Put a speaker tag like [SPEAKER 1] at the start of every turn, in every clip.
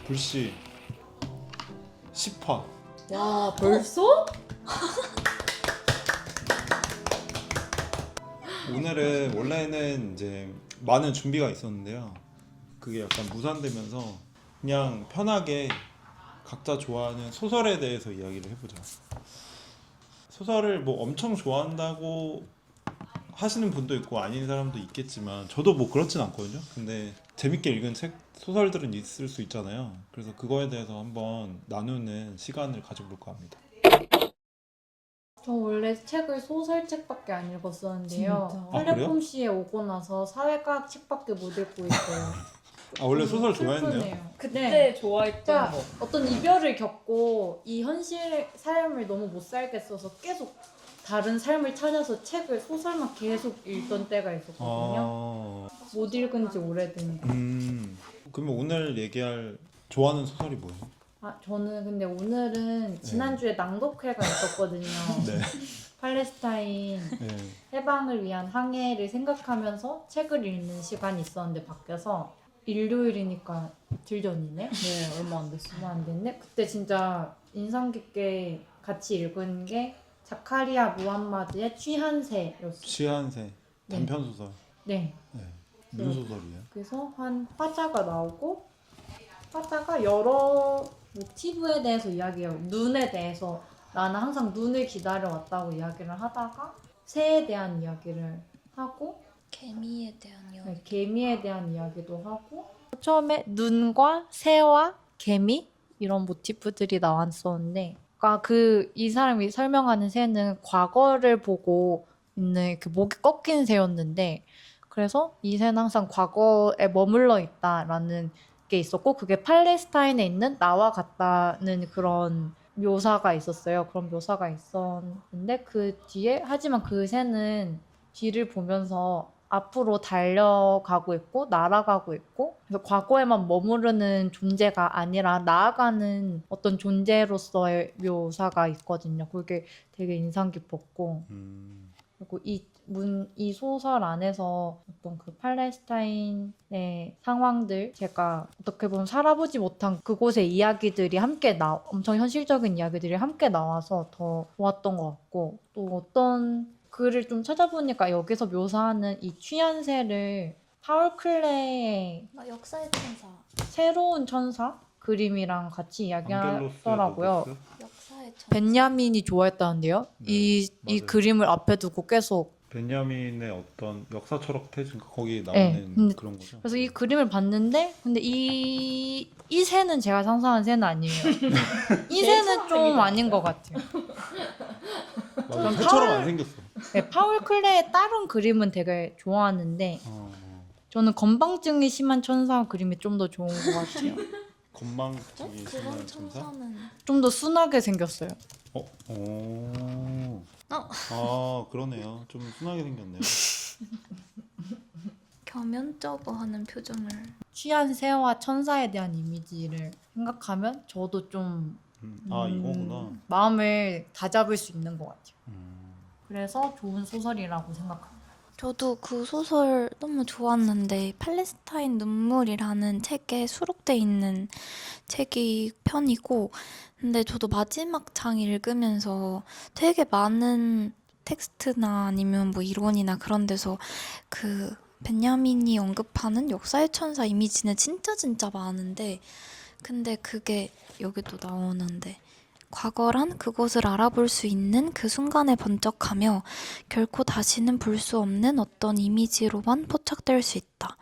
[SPEAKER 1] 불씨 10화.
[SPEAKER 2] 와, 벌써?
[SPEAKER 1] 오늘은 원래는 이제 많은 준비가 있었는데요. 그게 약간 무산되면서 그냥 편하게 각자 좋아하는 소설에 대해서 이야기를 해보자. 소설을 뭐 엄청 좋아한다고 하시는 분도 있고 아닌 사람도 있겠지만 저도 뭐 그렇진 않거든요. 근데 재밌게 읽은 책, 소설들은 있을 수 있잖아요. 그래서 그거에 대해서 한번 나누는 시간을 가져볼까 합니다.
[SPEAKER 2] 저 원래 책을 소설책밖에 안 읽었었는데요.
[SPEAKER 1] 아, 그래요?
[SPEAKER 2] 플랫폼C에 오고 나서 사회과학 책밖에 못 읽고 있어요.
[SPEAKER 1] 아 원래 소설 좋아했네요.
[SPEAKER 2] 슬프네요.
[SPEAKER 3] 그때
[SPEAKER 2] 네.
[SPEAKER 3] 좋아했던
[SPEAKER 2] 그러니까
[SPEAKER 3] 거.
[SPEAKER 2] 어떤 이별을 겪고 이 현실 삶을 너무 못 살겠어서 계속 다른 삶을 찾아서 책을 소설만 계속 읽던 때가 있었거든요.
[SPEAKER 1] 아,
[SPEAKER 2] 못 읽은 지 오래된 거.
[SPEAKER 1] 그러면 오늘 얘기할 좋아하는 소설이 뭐예요?
[SPEAKER 2] 아, 저는 근데 오늘은 지난주에 낭독회가 있었거든요.
[SPEAKER 1] 네.
[SPEAKER 2] 팔레스타인
[SPEAKER 1] 네.
[SPEAKER 2] 해방을 위한 항해를 생각하면서 책을 읽는 시간이 있었는데 밖에서 일요일이니까 이틀 전이네?
[SPEAKER 3] 네, 얼마 안 됐어.
[SPEAKER 2] 얼마 안 됐네? 그때 진짜 인상 깊게 같이 읽은 게 자카리아 무함마드의 취한새였어요.
[SPEAKER 1] 취한새 단편 소설.
[SPEAKER 2] 네.
[SPEAKER 1] 네. 무슨 소설이에요?
[SPEAKER 2] 그래서 한 화자가 나오고 화자가 여러 모티브에 대해서 이야기해요. 눈에 대해서 나는 항상 눈을 기다려왔다고 이야기를 하다가 새에 대한 이야기를 하고
[SPEAKER 4] 개미에 대한 이야기.
[SPEAKER 2] 개미에 대한 이야기도 하고 처음에 눈과 새와 개미 이런 모티프들이 나왔었는데 그러니까 이 사람이 설명하는 새는 과거를 보고 있는 이렇게 목이 꺾인 새였는데 그래서 이 새는 항상 과거에 머물러 있다라는 게 있었고 그게 팔레스타인에 있는 나와 같다는 그런 묘사가 있었어요. 그런 묘사가 있었는데 그 뒤에 하지만 그 새는 뒤를 보면서 앞으로 달려가고 있고 날아가고 있고 그래서 과거에만 머무르는 존재가 아니라 나아가는 어떤 존재로서의 묘사가 있거든요. 그게 되게 인상 깊었고 그리고 이 소설 안에서 어떤 그 팔레스타인의 상황들 제가 어떻게 보면 살아보지 못한 그곳의 이야기들이 함께 엄청 현실적인 이야기들이 함께 나와서 더 좋았던 것 같고 또 어떤 글을 좀 찾아보니까 여기서 묘사하는 이 취한새를 파울 클레의
[SPEAKER 4] 역사의 천사.
[SPEAKER 2] 새로운 천사 그림이랑 같이 이야기하더라고요.
[SPEAKER 4] 역사의 천사.
[SPEAKER 2] 벤야민이 좋아했다는데요.
[SPEAKER 1] 네,
[SPEAKER 2] 이
[SPEAKER 1] 맞아요.
[SPEAKER 2] 그림을 앞에 두고 계속
[SPEAKER 1] 벤야민의 어떤 역사 철학 태증 거기
[SPEAKER 2] 네,
[SPEAKER 1] 나오는 그런 거죠.
[SPEAKER 2] 그래서 이 그림을 봤는데 근데 이 새는 제가 상상한 새는 아니에요. 이 새는 좀 아닌 것 같아요.
[SPEAKER 1] 맞아, 새처럼 안 생겼어.
[SPEAKER 2] 네, 파울 클레의 다른 그림은 되게 좋아하는데 저는 건방증이 심한 천사 그림이 좀 더 좋은 것 같아요.
[SPEAKER 1] 건망증이
[SPEAKER 4] 그런
[SPEAKER 1] 심한 천사?
[SPEAKER 4] 천사는
[SPEAKER 2] 좀 더 순하게 생겼어요.
[SPEAKER 1] 아 그러네요. 좀 순하게 생겼네요.
[SPEAKER 4] 겸연쩍어 하는 표정을.
[SPEAKER 2] 취한 새와 천사에 대한 이미지를 생각하면 저도 좀
[SPEAKER 1] 이거구나.
[SPEAKER 2] 마음을 다잡을 수 있는 것 같아요.
[SPEAKER 1] 음.
[SPEAKER 2] 그래서 좋은 소설이라고 생각합니다.
[SPEAKER 4] 저도 그 소설 너무 좋았는데 팔레스타인 눈물이라는 책에 수록돼 있는 책이 편이고 근데 저도 마지막 장 읽으면서 되게 많은 텍스트나 아니면 뭐 이론이나 그런 데서 그 벤야민이 언급하는 역사의 천사 이미지는 진짜 많은데 근데 그게 여기도 나오는데 과거란 그곳을 알아볼 수 있는 그 순간에 번쩍하며 결코 다시는 볼 수 없는 어떤 이미지로만 포착될 수 있다.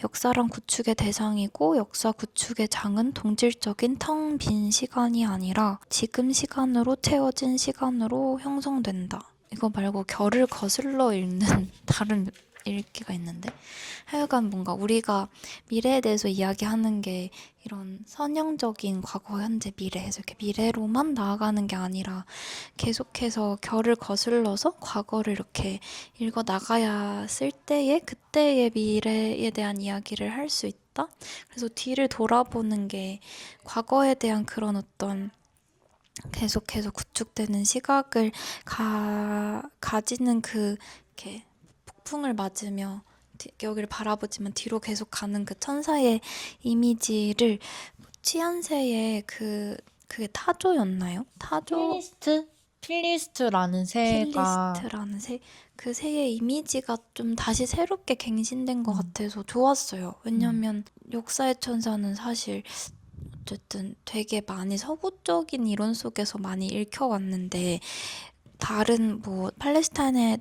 [SPEAKER 4] 역사란 구축의 대상이고 역사 구축의 장은 동질적인 텅 빈 시간이 아니라 지금 시간으로 채워진 시간으로 형성된다. 이거 말고 결을 거슬러 읽는 다른 읽기가 있는데 하여간 뭔가 우리가 미래에 대해서 이야기하는 게 이런 선형적인 과거, 현재, 미래에서 이렇게 미래로만 나아가는 게 아니라 계속해서 결을 거슬러서 과거를 이렇게 읽어 나가야 쓸 때에 그때의 미래에 대한 이야기를 할 수 있다. 그래서 뒤를 돌아보는 게 과거에 대한 그런 어떤 계속해서 구축되는 시각을 가지는 그 이렇게 폭풍을 맞으며 여기를 바라보지만 뒤로 계속 가는 그 천사의 이미지를 치안새의 그게 타조였나요? 타조
[SPEAKER 2] 필리스트라는 새가
[SPEAKER 4] 필리스트라는 그 새의 이미지가 좀 다시 새롭게 갱신된 것 같아서 좋았어요. 왜냐면 역사의 천사는 사실 어쨌든 되게 많이 서구적인 이론 속에서 많이 읽혀왔는데 다른 뭐 팔레스타인에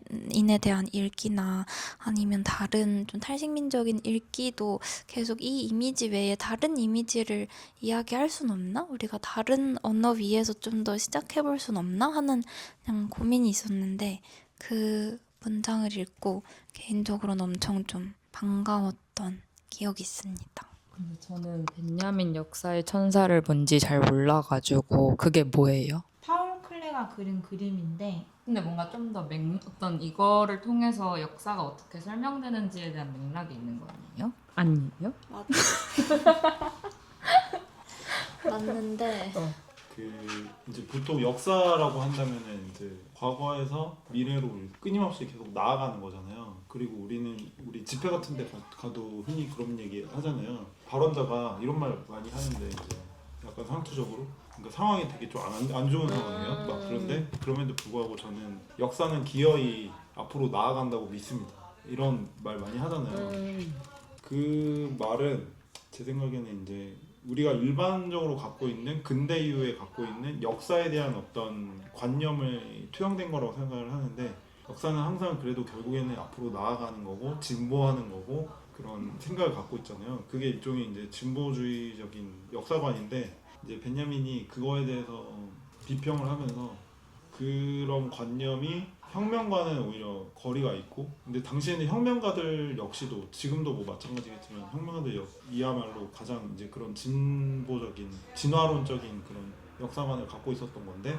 [SPEAKER 4] 대한 읽기나 아니면 다른 좀 탈식민적인 읽기도 계속 이 이미지 외에 다른 이미지를 이야기할 순 없나? 우리가 다른 언어 위에서 좀 더 시작해볼 순 없나? 하는 그냥 고민이 있었는데 그 문장을 읽고 개인적으로는 엄청 좀 반가웠던 기억이 있습니다.
[SPEAKER 3] 근데 저는 벤야민 역사의 천사를 뭔지 잘 몰라가지고 그게 뭐예요?
[SPEAKER 2] 파울 클레가 그린 그림인데
[SPEAKER 3] 근데 뭔가 좀 더 어떤 이거를 통해서 역사가 어떻게 설명되는지에 대한 맥락이 있는 거 아니에요? 아니에요?
[SPEAKER 4] 맞는데
[SPEAKER 1] 그 이제 보통 역사라고 한다면은 이제 과거에서 미래로 끊임없이 계속 나아가는 거잖아요. 그리고 우리 집회 같은 데 가도 흔히 그런 얘기 하잖아요. 발언자가 이런 말 많이 하는데 이제 약간 상투적으로 그러니까 상황이 되게 좀 안 좋은 상황이에요. 막 그런데 그럼에도 불구하고 저는 역사는 기어이 앞으로 나아간다고 믿습니다. 이런 말 많이 하잖아요. 그 말은 제 생각에는 이제 우리가 일반적으로 갖고 있는 근대 이후에 갖고 있는 역사에 대한 어떤 관념을 투영된 거라고 생각을 하는데 역사는 항상 그래도 결국에는 앞으로 나아가는 거고 진보하는 거고 그런 생각을 갖고 있잖아요. 그게 일종의 이제 진보주의적인 역사관인데 이제 벤야민이 그거에 대해서 비평을 하면서 그런 관념이 혁명과는 오히려 거리가 있고 근데 당시에는 혁명가들 역시도 지금도 뭐 마찬가지겠지만 혁명가들 이야말로 가장 이제 그런 진보적인 진화론적인 그런 역사관을 갖고 있었던 건데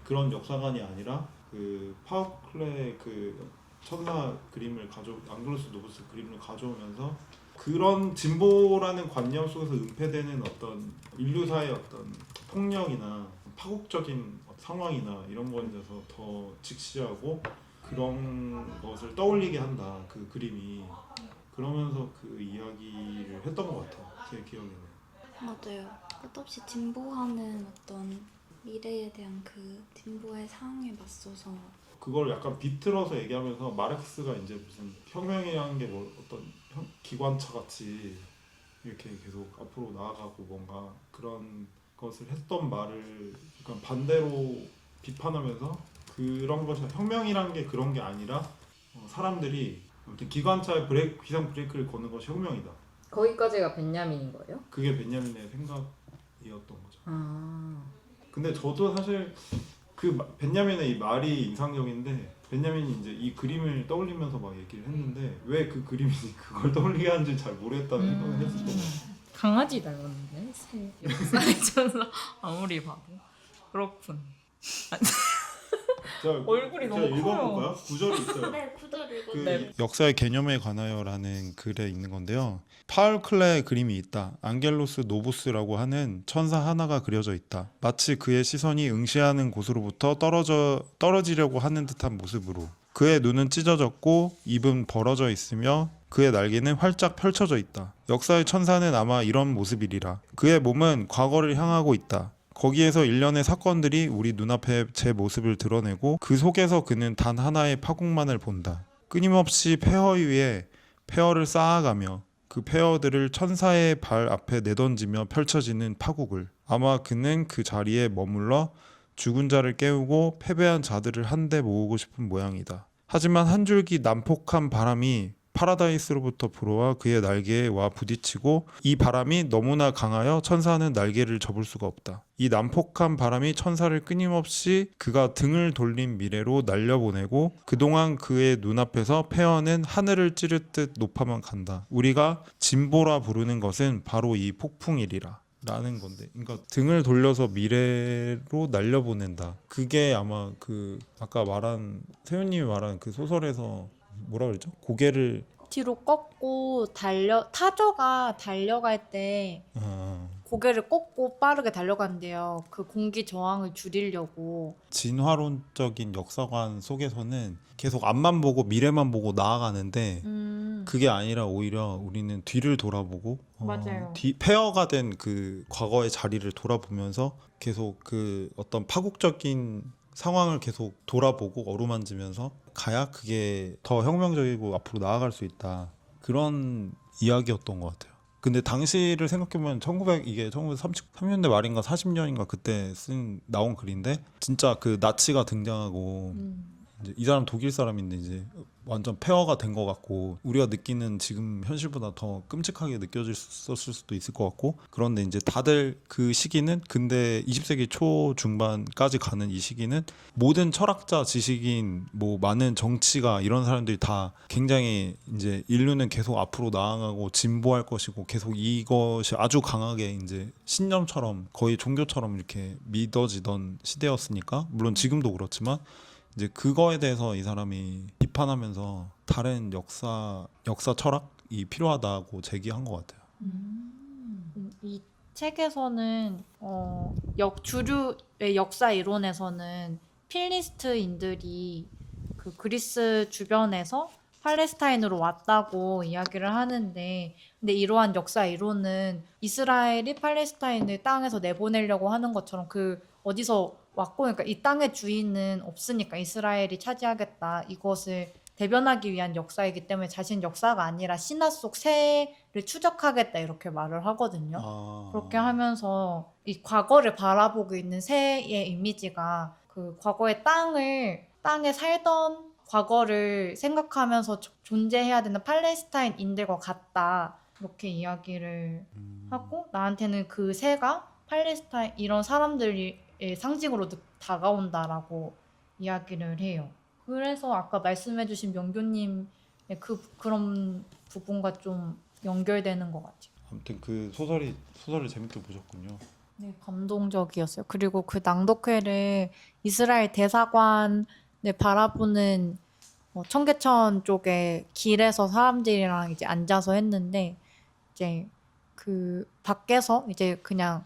[SPEAKER 1] 그런 역사관이 아니라 그 파우클레의 그 천사 그림을 앙글로스 노브스 그림을 가져오면서 그런 진보라는 관념 속에서 은폐되는 어떤 인류사의 어떤 폭력이나 파국적인 상황이나 이런 거에 대해서 더 직시하고 그런 것을 떠올리게 한다. 그 그림이 그러면서 그 이야기를 했던 것 같아요. 제 기억에는.
[SPEAKER 4] 맞아요. 끝없이 진보하는 어떤 미래에 대한 그 진보의 상황에 맞서서
[SPEAKER 1] 그걸 약간 비틀어서 얘기하면서 마르크스가 이제 무슨 혁명이라는 게 뭐 어떤 기관차 같이 이렇게 계속 앞으로 나아가고 뭔가 그런 것을 했던 말을 약간 반대로 비판하면서 그런 것이 혁명이라는 게 그런 게 아니라 사람들이 아무튼 기관차에 비상 브레이크를 거는 것이 혁명이다.
[SPEAKER 3] 거기까지가 벤야민인 거예요?
[SPEAKER 1] 그게 벤야민의 생각이었던 거죠.
[SPEAKER 3] 아
[SPEAKER 1] 근데 저도 사실 그 벤야민의 이 말이 인상적인데 벤야민이 이제 이 그림을 떠올리면서 막 얘기를 했는데 왜 그 그림이 그걸 떠올리게 하는지 잘 모르겠다는 생각을 했었던 것 같아요.
[SPEAKER 3] 강아지 닮았는데 새 역사의 천사 아무리 봐도 그렇군. 얼굴이 너무 커요.
[SPEAKER 1] 읽어볼까요? 구절이 있어요.
[SPEAKER 4] 네, 구절 읽어.
[SPEAKER 1] 그
[SPEAKER 3] 네.
[SPEAKER 1] 역사의 개념에 관하여라는 글에 있는 건데요. 파울 클레의 그림이 있다. 앙겔로스 노부스라고 하는 천사 하나가 그려져 있다. 마치 그의 시선이 응시하는 곳으로부터 떨어지려고 하는 듯한 모습으로. 그의 눈은 찢어졌고 입은 벌어져 있으며 그의 날개는 활짝 펼쳐져 있다. 역사의 천사는 아마 이런 모습이리라. 그의 몸은 과거를 향하고 있다. 거기에서 일련의 사건들이 우리 눈앞에 제 모습을 드러내고 그 속에서 그는 단 하나의 파국만을 본다. 끊임없이 폐허 위에 폐허를 쌓아가며 그 폐허들을 천사의 발 앞에 내던지며 펼쳐지는 파국을. 아마 그는 그 자리에 머물러 죽은 자를 깨우고 패배한 자들을 한데 모으고 싶은 모양이다. 하지만 한 줄기 난폭한 바람이 파라다이스로부터 불어와 그의 날개에 와 부딪히고 이 바람이 너무나 강하여 천사는 날개를 접을 수가 없다. 이 난폭한 바람이 천사를 끊임없이 그가 등을 돌린 미래로 날려보내고 그동안 그의 눈앞에서 폐허는 하늘을 찌르듯 높아만 간다. 우리가 진보라 부르는 것은 바로 이 폭풍이리라. 라는 건데, 그러니까 등을 돌려서 미래로 날려보낸다. 그게 아마 그 아까 말한 세훈님이 말한 그 소설에서 뭐라 그랬죠? 고개를
[SPEAKER 2] 뒤로 꺾고 타조가 달려갈 때 고개를 꺾고 빠르게 달려간대요. 그 공기 저항을 줄이려고.
[SPEAKER 1] 진화론적인 역사관 속에서는 계속 앞만 보고 미래만 보고 나아가는데 그게 아니라 오히려 우리는 뒤를 돌아보고
[SPEAKER 2] 맞아요.
[SPEAKER 1] 폐허가 된 그 과거의 자리를 돌아보면서 계속 그 어떤 파국적인 상황을 계속 돌아보고 어루만지면서 가야 그게 더 혁명적이고 앞으로 나아갈 수 있다. 그런 이야기였던 것 같아요. 근데 당시를 생각해보면 이게 1930년대 말인가 40년인가 그때 나온 글인데 진짜 그 나치가 등장하고 이제 이 사람 독일 사람인데 이제 완전 폐허가 된 것 같고 우리가 느끼는 지금 현실보다 더 끔찍하게 느껴졌을 수도 있을 것 같고 그런데 이제 다들 그 시기는 근데 20세기 초 중반까지 가는 이 시기는 모든 철학자, 지식인, 뭐 많은 정치가 이런 사람들이 다 굉장히 이제 인류는 계속 앞으로 나아가고 진보할 것이고 계속 이것이 아주 강하게 이제 신념처럼 거의 종교처럼 이렇게 믿어지던 시대였으니까 물론 지금도 그렇지만 이제 그거에 대해서 이 사람이 비판하면서 다른 역사 철학이 필요하다고 제기한 것 같아요.
[SPEAKER 2] 이 책에서는 주류의 역사 이론에서는 필리스트인들이 그 그리스 주변에서 팔레스타인으로 왔다고 이야기를 하는데 근데 이러한 역사 이론은 이스라엘이 팔레스타인을 땅에서 내보내려고 하는 것처럼 그 어디서 왔고 그러니까 이 땅의 주인은 없으니까 이스라엘이 차지하겠다 이것을 대변하기 위한 역사이기 때문에 자신 역사가 아니라 신화 속 새를 추적하겠다 이렇게 말을 하거든요. 그렇게 하면서 이 과거를 바라보고 있는 새의 이미지가 그 과거의 땅에 살던 과거를 생각하면서 존재해야 되는 팔레스타인인들과 같다 이렇게 이야기를 하고 나한테는 그 새가 팔레스타인 이런 사람들의 상징으로 다가온다라고 이야기를 해요. 그래서 아까 말씀해주신 명교님의 그런 부분과 좀 연결되는 것 같아요.
[SPEAKER 1] 아무튼 그 소설을 재밌게 보셨군요.
[SPEAKER 2] 네, 감동적이었어요. 그리고 그 낭독회를 이스라엘 대사관을 바라보는 청계천 쪽에 길에서 사람들이랑 이제 앉아서 했는데 이제 그 밖에서 이제 그냥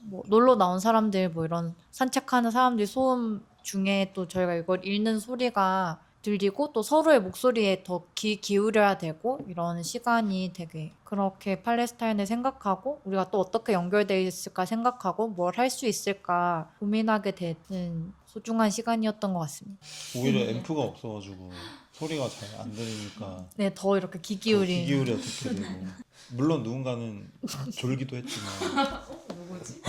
[SPEAKER 2] 뭐 놀러 나온 사람들 뭐 이런 산책하는 사람들 소음 중에 또 저희가 이걸 읽는 소리가 들리고 또 서로의 목소리에 더 귀 기울여야 되고 이런 시간이 되게 그렇게 팔레스타인을 생각하고 우리가 또 어떻게 연결되어 있을까 생각하고 뭘 할 수 있을까 고민하게 되는 소중한 시간이었던 것 같습니다.
[SPEAKER 1] 오히려 앰프가 없어가지고 소리가 잘 안 들리니까
[SPEAKER 2] 네, 더 이렇게 귀
[SPEAKER 1] 더 귀
[SPEAKER 2] 기울인
[SPEAKER 1] 기울여 듣게 되고 물론 누군가는 졸기도 했지만
[SPEAKER 3] 누구지?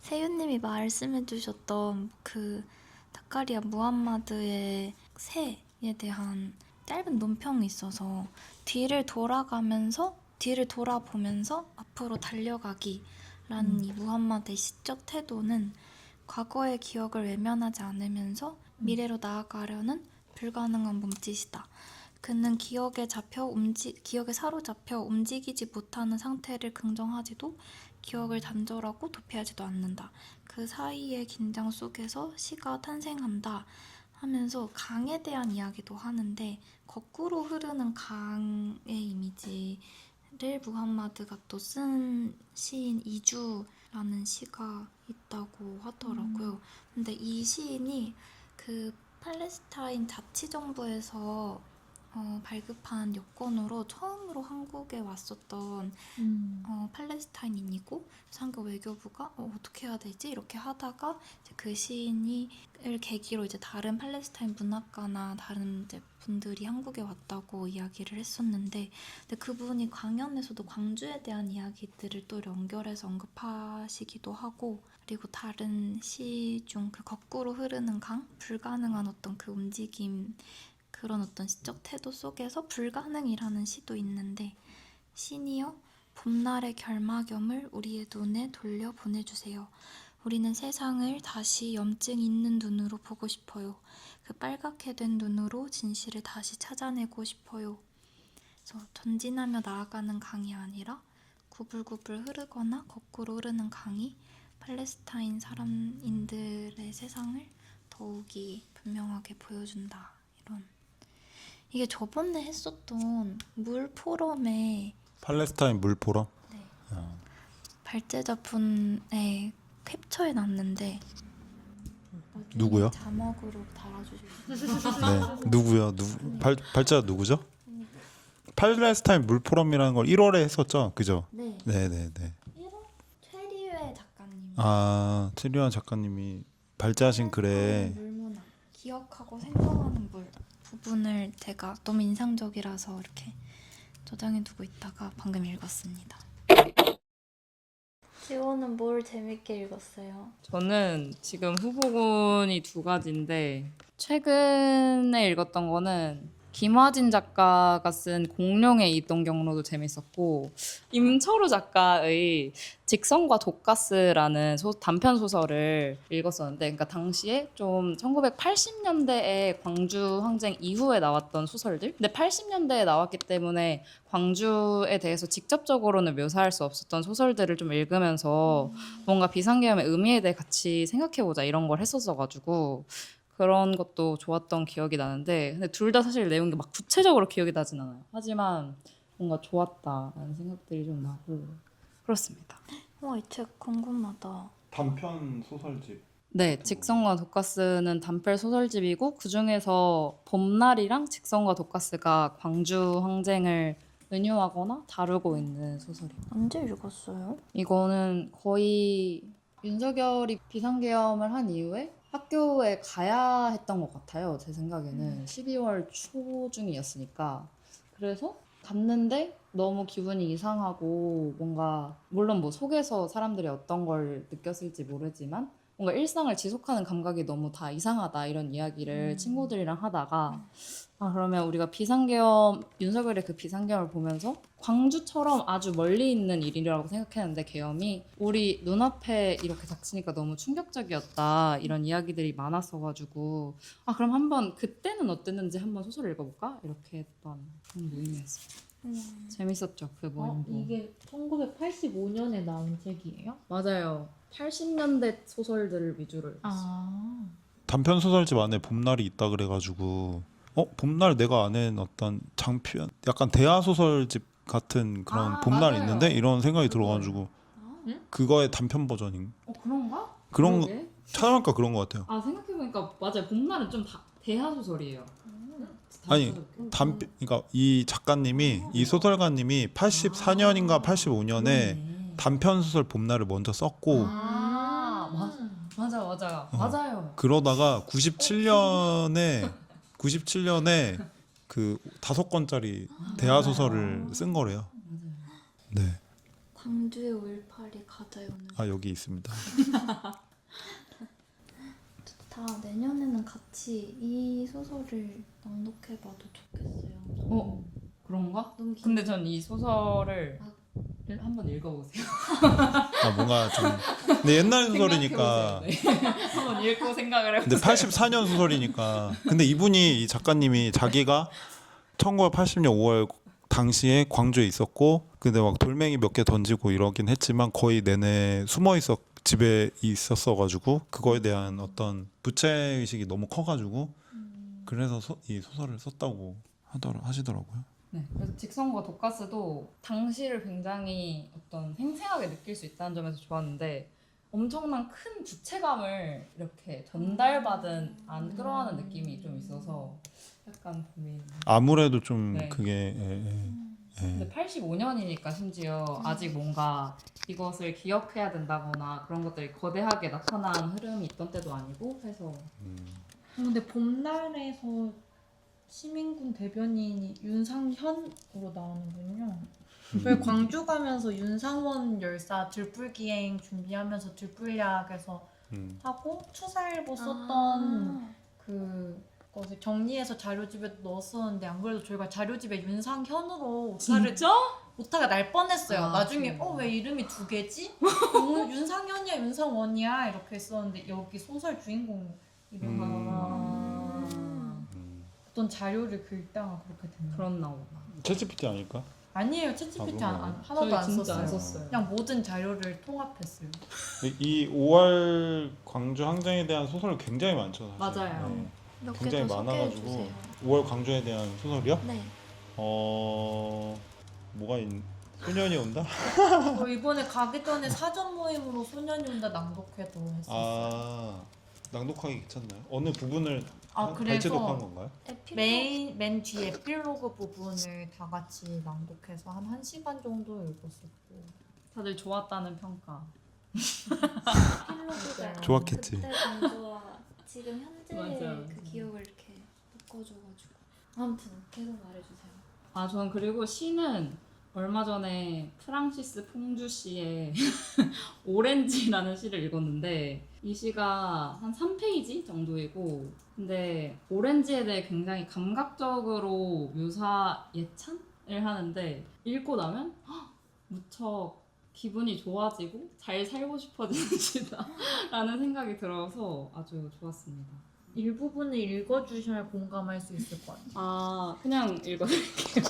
[SPEAKER 4] 세윤님이 말씀해주셨던 그 다카리아 무함마드의 새에 대한 짧은 논평이 있어서 뒤를 돌아보면서 앞으로 달려가기라는 이 무함마드의 시적 태도는 과거의 기억을 외면하지 않으면서 미래로 나아가려는 불가능한 몸짓이다. 그는 기억에 사로잡혀 움직이지 못하는 상태를 긍정하지도 기억을 단절하고 도피하지도 않는다. 그 사이의 긴장 속에서 시가 탄생한다 하면서 강에 대한 이야기도 하는데 거꾸로 흐르는 강의 이미지를 무함마드가 또 쓴 시인 이주라는 시가 있다고 하더라고요. 근데 이 시인이 그 팔레스타인 자치정부에서 발급한 여권으로 처음으로 한국에 왔었던 팔레스타인인이고 한국 외교부가 어떻게 해야 되지? 이렇게 하다가 이제 그 시인을 계기로 이제 다른 팔레스타인 문학가나 다른 이제 분들이 한국에 왔다고 이야기를 했었는데 근데 그분이 강연에서도 광주에 대한 이야기들을 또 연결해서 언급하시기도 하고 그리고 다른 시 중 그 거꾸로 흐르는 강, 불가능한 어떤 그 움직임 그런 어떤 시적 태도 속에서 불가능이라는 시도 있는데 신이여 봄날의 결막염을 우리의 눈에 돌려 보내주세요. 우리는 세상을 다시 염증 있는 눈으로 보고 싶어요. 그 빨갛게 된 눈으로 진실을 다시 찾아내고 싶어요. 그래서 전진하며 나아가는 강이 아니라 구불구불 흐르거나 거꾸로 흐르는 강이 팔레스타인 사람인들의 세상을 더욱이 분명하게 보여준다. 이런 이게 저번에 했었던 물 포럼의
[SPEAKER 1] 팔레스타인 물포럼.
[SPEAKER 4] 네.
[SPEAKER 1] 어.
[SPEAKER 4] 발제자분에 캡처해 놨는데
[SPEAKER 1] 누구요?
[SPEAKER 4] 자막으로 달아주실 수 있어요?
[SPEAKER 1] 네. 누구요? 발자 누구죠? 팔레스타인 물포럼이라는 걸 1월에 했었죠, 그죠?
[SPEAKER 4] 네.
[SPEAKER 1] 네네네.
[SPEAKER 4] 1월 최리회 작가님.
[SPEAKER 1] 아 최리환 작가님이 발제하신 글에
[SPEAKER 4] 물문화 기억하고 생각하는 물 부분을 제가 너무 인상적이라서 이렇게 저장해 두고 있다가 방금 읽었습니다. 지호는 뭘 재밌게 읽었어요?
[SPEAKER 3] 저는 지금 후보군이 두 가지인데 최근에 읽었던 거는 김화진 작가가 쓴 공룡의 이동 경로도 재밌었고 임철우 작가의 직선과 독가스라는 단편 소설을 읽었었는데 그러니까 당시에 좀 1980년대에 광주 항쟁 이후에 나왔던 소설들 근데 80년대에 나왔기 때문에 광주에 대해서 직접적으로는 묘사할 수 없었던 소설들을 좀 읽으면서 뭔가 비상계엄의 의미에 대해 같이 생각해보자 이런 걸 했었어가지고 그런 것도 좋았던 기억이 나는데 근데 둘 다 사실 내용이 막 구체적으로 기억이 나진 않아요. 하지만 뭔가 좋았다라는 생각들이 좀 나고 그렇습니다.
[SPEAKER 4] 와, 이 책 궁금하다.
[SPEAKER 1] 단편 소설집.
[SPEAKER 3] 네, 직선과 독가스는 단편 소설집이고 그 중에서 봄날이랑 직선과 독가스가 광주 항쟁을 은유하거나 다루고 있는 소설이에요.
[SPEAKER 4] 언제 읽었어요?
[SPEAKER 3] 이거는 거의 윤석열이 비상계엄을 한 이후에 학교에 가야 했던 것 같아요. 제 생각에는 12월 초중이었으니까 그래서 갔는데 너무 기분이 이상하고 뭔가 물론 뭐 속에서 사람들이 어떤 걸 느꼈을지 모르지만 뭔가 일상을 지속하는 감각이 너무 다 이상하다 이런 이야기를 친구들이랑 하다가 아 그러면 우리가 비상계엄 윤석열의 그 비상계엄을 보면서 광주처럼 아주 멀리 있는 일이라고 생각했는데 계엄이 우리 눈앞에 이렇게 닥치니까 너무 충격적이었다 이런 이야기들이 많았어가지고 아 그럼 한번 그때는 어땠는지 한번 소설을 읽어볼까 이렇게 했던 그런 모임이었습니다. 재밌었죠 그 모임도.
[SPEAKER 2] 이게 1985년에 나온 책이에요?
[SPEAKER 3] 맞아요. 80년대 소설들을 위주로 읽었어요.
[SPEAKER 2] 아.
[SPEAKER 1] 단편 소설집 안에 봄날이 있다 그래가지고 봄날 내가 아는 어떤 장편 약간 대하 소설집 같은 그런
[SPEAKER 3] 아,
[SPEAKER 1] 봄날
[SPEAKER 3] 맞아요.
[SPEAKER 1] 있는데 이런 생각이
[SPEAKER 3] 그거예요.
[SPEAKER 1] 들어가지고
[SPEAKER 2] 응?
[SPEAKER 1] 그거의 단편 버전인
[SPEAKER 3] 그런가?
[SPEAKER 1] 그런 거
[SPEAKER 3] 그러게.
[SPEAKER 1] 찾아보니까 그런 것 같아요.
[SPEAKER 3] 아 생각해보니까 맞아요. 봄날은 좀 대하 소설이에요.
[SPEAKER 1] 아니 그러니까 이 작가님이 이 소설가님이 84년인가 85년에 단편 소설 봄날을 먼저 썼고
[SPEAKER 3] 맞아요. 맞아요.
[SPEAKER 1] 그러다가 97년에 그 5권짜리 대하 소설을 쓴 거래요. 네.
[SPEAKER 4] 광주의 올팔이 가자요.
[SPEAKER 1] 아 여기 있습니다.
[SPEAKER 4] 다 내년에는 같이 이 소설을 낭독해봐도 좋겠어요.
[SPEAKER 3] 그런가?
[SPEAKER 4] 너무
[SPEAKER 3] 근데 전 이 소설을 한번 읽어보세요.
[SPEAKER 1] 아 뭔가 좀 근데 옛날 소설이니까
[SPEAKER 3] 생각해보세요. 네. 한번 읽고 생각을 해보세요.
[SPEAKER 1] 근데 84년 소설이니까 근데 이분이 이 작가님이 자기가 1980년 5월 당시에 광주에 있었고 근데 막 돌멩이 몇 개 던지고 이러긴 했지만 거의 내내 숨어 있어 집에 있었어가지고 그거에 대한 어떤 부채 의식이 너무 커가지고 그래서 이 소설을 썼다고 하시더라고요.
[SPEAKER 3] 네, 그래서 직선과 독가스도 당시를 굉장히 어떤 생생하게 느낄 수 있다는 점에서 좋았는데 엄청난 큰 부채감을 이렇게 전달받은 안 끌어가는 느낌이 좀 있어서 약간 고민.
[SPEAKER 1] 아무래도 좀
[SPEAKER 3] 네.
[SPEAKER 1] 그게
[SPEAKER 3] 근데 85년이니까 심지어 아직 뭔가 이것을 기억해야 된다거나 그런 것들이 거대하게 나타난 흐름이 있던 때도 아니고 해서
[SPEAKER 2] 근데 봄날에서 시민군 대변인이 윤상현으로 나오는군요. 저희 광주 가면서 윤상원 열사 들불기행 준비하면서 들불약에서 하고 추사일보 썼던 그 것을 정리해서 자료집에 넣었었는데 안 그래도 저희가 자료집에 윤상현으로 오타가 날 뻔했어요.
[SPEAKER 3] 아,
[SPEAKER 2] 나중에
[SPEAKER 3] 그래요?
[SPEAKER 2] 왜 이름이 두 개지? 윤상현이야 윤상원이야 이렇게 했었는데 여기 소설 주인공 이름이 어떤 자료를 긁다가 그렇게 됐나?
[SPEAKER 3] 그렇나 보다.
[SPEAKER 1] 챗GPT 아닐까?
[SPEAKER 2] 아니에요. 챗GPT
[SPEAKER 1] 그런가요?
[SPEAKER 2] 하나도 안
[SPEAKER 3] 진짜
[SPEAKER 2] 썼어요.
[SPEAKER 3] 안 썼어요.
[SPEAKER 2] 그냥 모든 자료를 통합했어요.
[SPEAKER 1] 이 5월 광주 항쟁에 대한 소설 굉장히 많죠. 사실.
[SPEAKER 3] 맞아요.
[SPEAKER 1] 네.
[SPEAKER 4] 몇 개
[SPEAKER 1] 굉장히
[SPEAKER 4] 더
[SPEAKER 1] 많아가지고
[SPEAKER 4] 소개해주세요.
[SPEAKER 1] 5월 광주에 대한 소설이요?
[SPEAKER 4] 네.
[SPEAKER 1] 뭐가 소년이 온다?
[SPEAKER 2] 이번에 가기 전에 사전 모임으로 소년이 온다 낭독회도 했었어요.
[SPEAKER 1] 아 낭독하기 괜찮나요? 어느 부분을
[SPEAKER 2] 그래서
[SPEAKER 1] 발췌독한 건가요?
[SPEAKER 2] 맨 뒤에 에필로그 부분을 다 같이 낭독해서 한 1시간 정도 읽었었고.
[SPEAKER 3] 다들 좋았다는 평가.
[SPEAKER 4] 필로그가
[SPEAKER 1] 좋았겠지.
[SPEAKER 4] 그때 감정과 지금 현재
[SPEAKER 3] 맞아요.
[SPEAKER 4] 그 기억을 이렇게 묶어줘가지고 아무튼 계속 말해주세요.
[SPEAKER 3] 저는 그리고 시는 얼마 전에 프랑시스 퐁주 씨의 오렌지라는 시를 읽었는데 이 시가 한 3페이지 정도이고 근데 오렌지에 대해 굉장히 감각적으로 예찬을 하는데 읽고 나면 무척 기분이 좋아지고 잘 살고 싶어지는 시다 라는 생각이 들어서 아주 좋았습니다.
[SPEAKER 2] 일부분을 읽어주셔야 공감할 수 있을 것 같아요.
[SPEAKER 3] 그냥 읽어드릴게요.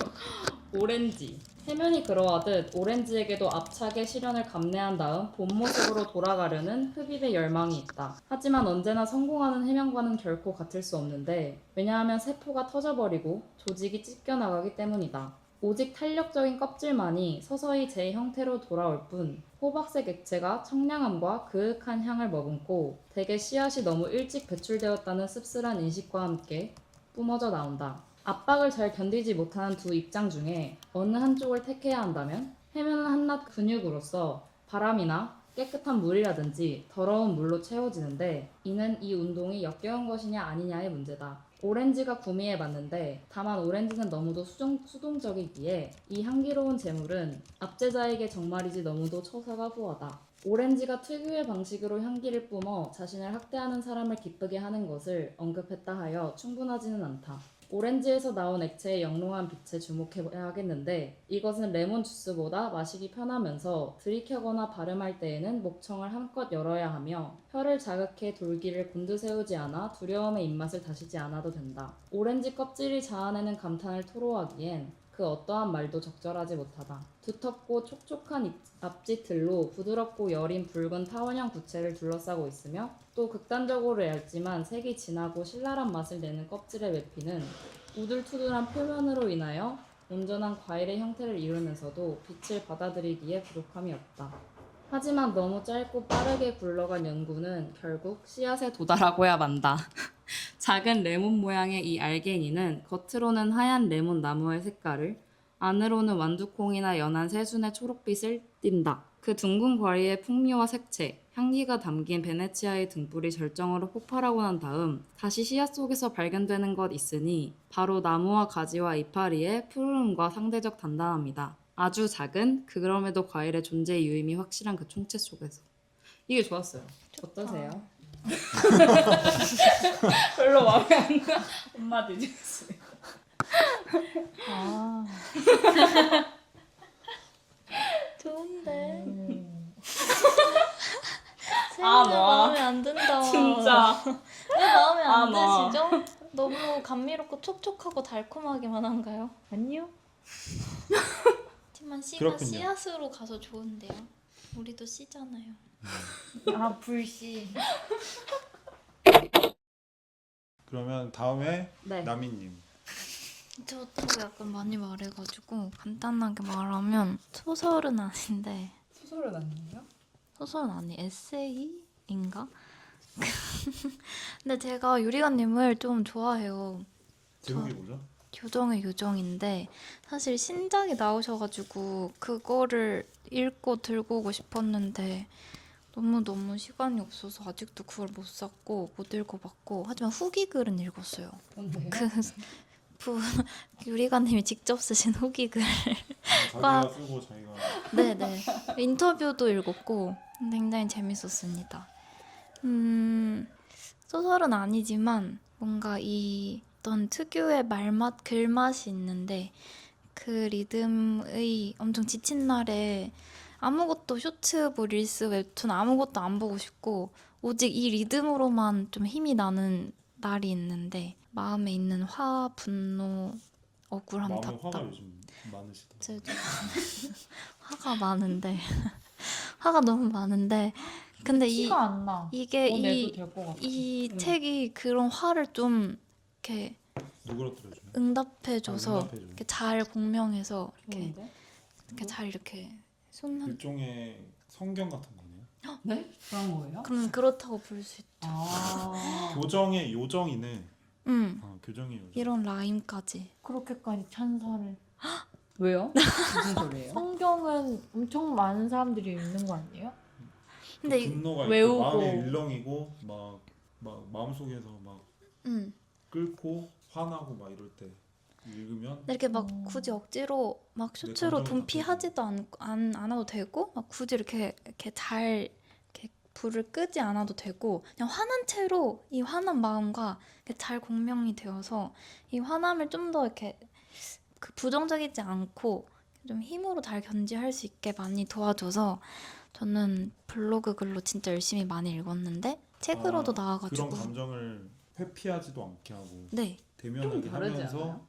[SPEAKER 3] 오렌지. 해면이 그러하듯 오렌지에게도 앞차게 시련을 감내한 다음 본 모습으로 돌아가려는 흡입의 열망이 있다. 하지만 언제나 성공하는 해면과는 결코 같을 수 없는데 왜냐하면 세포가 터져버리고 조직이 찢겨나가기 때문이다. 오직 탄력적인 껍질만이 서서히 제 형태로 돌아올 뿐 호박색 액체가 청량함과 그윽한 향을 머금고 대개 씨앗이 너무 일찍 배출되었다는 씁쓸한 인식과 함께 뿜어져 나온다. 압박을 잘 견디지 못하는 두 입장 중에 어느 한쪽을 택해야 한다면 해면은 한낱 근육으로서 바람이나 깨끗한 물이라든지 더러운 물로 채워지는데 이는 이 운동이 역겨운 것이냐 아니냐의 문제다. 오렌지가 구미에 맞는데 다만 오렌지는 너무도 수동적이기에 이 향기로운 재물은 압제자에게 정말이지 너무도 처사가 후하다. 오렌지가 특유의 방식으로 향기를 뿜어 자신을 학대하는 사람을 기쁘게 하는 것을 언급했다 하여 충분하지는 않다. 오렌지에서 나온 액체의 영롱한 빛에 주목해야 하겠는데 이것은 레몬 주스보다 마시기 편하면서 들이켜거나 발음할 때에는 목청을 한껏 열어야 하며 혀를 자극해 돌기를 곤두세우지 않아 두려움의 입맛을 다시지 않아도 된다. 오렌지 껍질이 자아내는 감탄을 토로하기엔 그 어떠한 말도 적절하지 못하다. 두텁고 촉촉한 앞짓들로 부드럽고 여린 붉은 타원형 부채를 둘러싸고 있으며 또 극단적으로 얇지만 색이 진하고 신랄한 맛을 내는 껍질의 외피는 우둘투둘한 표면으로 인하여 온전한 과일의 형태를 이루면서도 빛을 받아들이기에 부족함이 없다. 하지만 너무 짧고 빠르게 굴러간 연구는 결국 씨앗에 도달하고야 만다. 작은 레몬 모양의 이 알게닌은 겉으로는 하얀 레몬 나무의 색깔을 안으로는 완두콩이나 연한 새순의 초록빛을 띈다. 그 둥근 과리의 풍미와 색채, 향기가 담긴 베네치아의 등불이 절정으로 폭발하고 난 다음 다시 씨앗 속에서 발견되는 것 있으니 바로 나무와 가지와 이파리의 푸르름과 상대적 단단함이다. 아주 작은 그럼에도 과일의 존재의 유임이 확실한 그 총체 속에서. 이게 좋았어요. 어떠세요? 별로 마음에 안 가. 엄마 드리겠어요.
[SPEAKER 4] 좋은데.
[SPEAKER 3] 아,
[SPEAKER 4] 세연이
[SPEAKER 3] 뭐.
[SPEAKER 4] 마음에 안 든다.
[SPEAKER 3] 진짜.
[SPEAKER 4] 왜 마음에 안
[SPEAKER 3] 뭐.
[SPEAKER 4] 드시죠? 너무 감미롭고 촉촉하고 달콤하기만 한가요?
[SPEAKER 2] 아니요.
[SPEAKER 4] 하지만 씨가
[SPEAKER 1] 그렇군요.
[SPEAKER 4] 씨앗으로 가서 좋은데요. 우리도 씨잖아요.
[SPEAKER 2] 불씨.
[SPEAKER 1] 그러면 다음에
[SPEAKER 3] 네.
[SPEAKER 1] 나미님.
[SPEAKER 4] 저도 약간 많이 말해가지고 간단하게 말하면 소설은 아닌데
[SPEAKER 3] 소설은 아니에요?
[SPEAKER 4] 소설은 아니 에세이인가? 근데 제가 유리관님을 좀 좋아해요.
[SPEAKER 1] 제목이 뭐죠?
[SPEAKER 4] 교정의 요정인데 사실 신작이 나오셔가지고 그거를 읽고 들고 오고 싶었는데 너무 시간이 없어서 아직도 그걸 못 샀고 못 읽어봤고 하지만 후기 글은 읽었어요.
[SPEAKER 3] 뭔데요?
[SPEAKER 4] 유리관님이 직접 쓰신 후기 글
[SPEAKER 1] 자기가 쓰고 자기가
[SPEAKER 4] 네네 인터뷰도 읽었고 굉장히 재밌었습니다. 소설은 아니지만 뭔가 이 어떤 특유의 말맛 글맛이 있는데 그 리듬의 엄청 지친 날에 아무것도 쇼츠 뭐 릴스 웹툰 아무것도 안 보고 싶고 오직 이 리듬으로만 좀 힘이 나는 날이 있는데 마음에 있는 화, 분노, 억울함,
[SPEAKER 1] 마음에
[SPEAKER 4] 답답
[SPEAKER 1] 화가 요즘 많으시더라고요.
[SPEAKER 4] 저도 화가 많은데 화가 너무 많은데 근데
[SPEAKER 2] 티가 안 나.
[SPEAKER 4] 이게
[SPEAKER 3] 내도 될 것 같아.
[SPEAKER 4] 이 책이 그런 화를 좀 이렇게
[SPEAKER 1] 누구로 들어주면?
[SPEAKER 4] 응답해줘서
[SPEAKER 1] 응답해줘요.
[SPEAKER 4] 이렇게 잘 공명해서 이렇게
[SPEAKER 3] 좋은데?
[SPEAKER 4] 이렇게 잘 이렇게 손
[SPEAKER 1] 일종의 성경 같은 거네요.
[SPEAKER 3] 네? 그런 거예요?
[SPEAKER 4] 그럼 그렇다고 볼 수 있죠.
[SPEAKER 3] 아.
[SPEAKER 1] 교정의 요정이네. 교정의 요정.
[SPEAKER 4] 이런 라임까지.
[SPEAKER 2] 그렇게까지 찬사를.
[SPEAKER 3] 왜요? 무슨 소리예요?
[SPEAKER 2] 성경은 엄청 많은 사람들이 읽는 거 아니에요?
[SPEAKER 4] 근데 이-
[SPEAKER 1] 분노가
[SPEAKER 2] 외우고.
[SPEAKER 1] 있고 마음에 일렁이고 막 마음속에서 막
[SPEAKER 4] 음.
[SPEAKER 1] 끓고 화나고 막 이럴 때 읽으면
[SPEAKER 4] 근데 이렇게 막 굳이 억지로 막 셔츠로
[SPEAKER 1] 감정을
[SPEAKER 4] 분피하지도 안 하도 되고 막 굳이 이렇게 잘 이렇게 불을 끄지 않아도 되고 그냥 화난 채로 이 화난 마음과 이렇게 잘 공명이 되어서 이 화남을 좀 더 이렇게 그 부정적이지 않고 좀 힘으로 잘 견지할 수 있게 많이 도와줘서 저는 블로그 글로 진짜 열심히 많이 읽었는데 책으로도
[SPEAKER 1] 그런
[SPEAKER 4] 나와가지고
[SPEAKER 1] 감정을 회피하지도 않게 하고
[SPEAKER 4] 네
[SPEAKER 1] 대면하게
[SPEAKER 3] 다르지
[SPEAKER 1] 하면서
[SPEAKER 3] 않아요?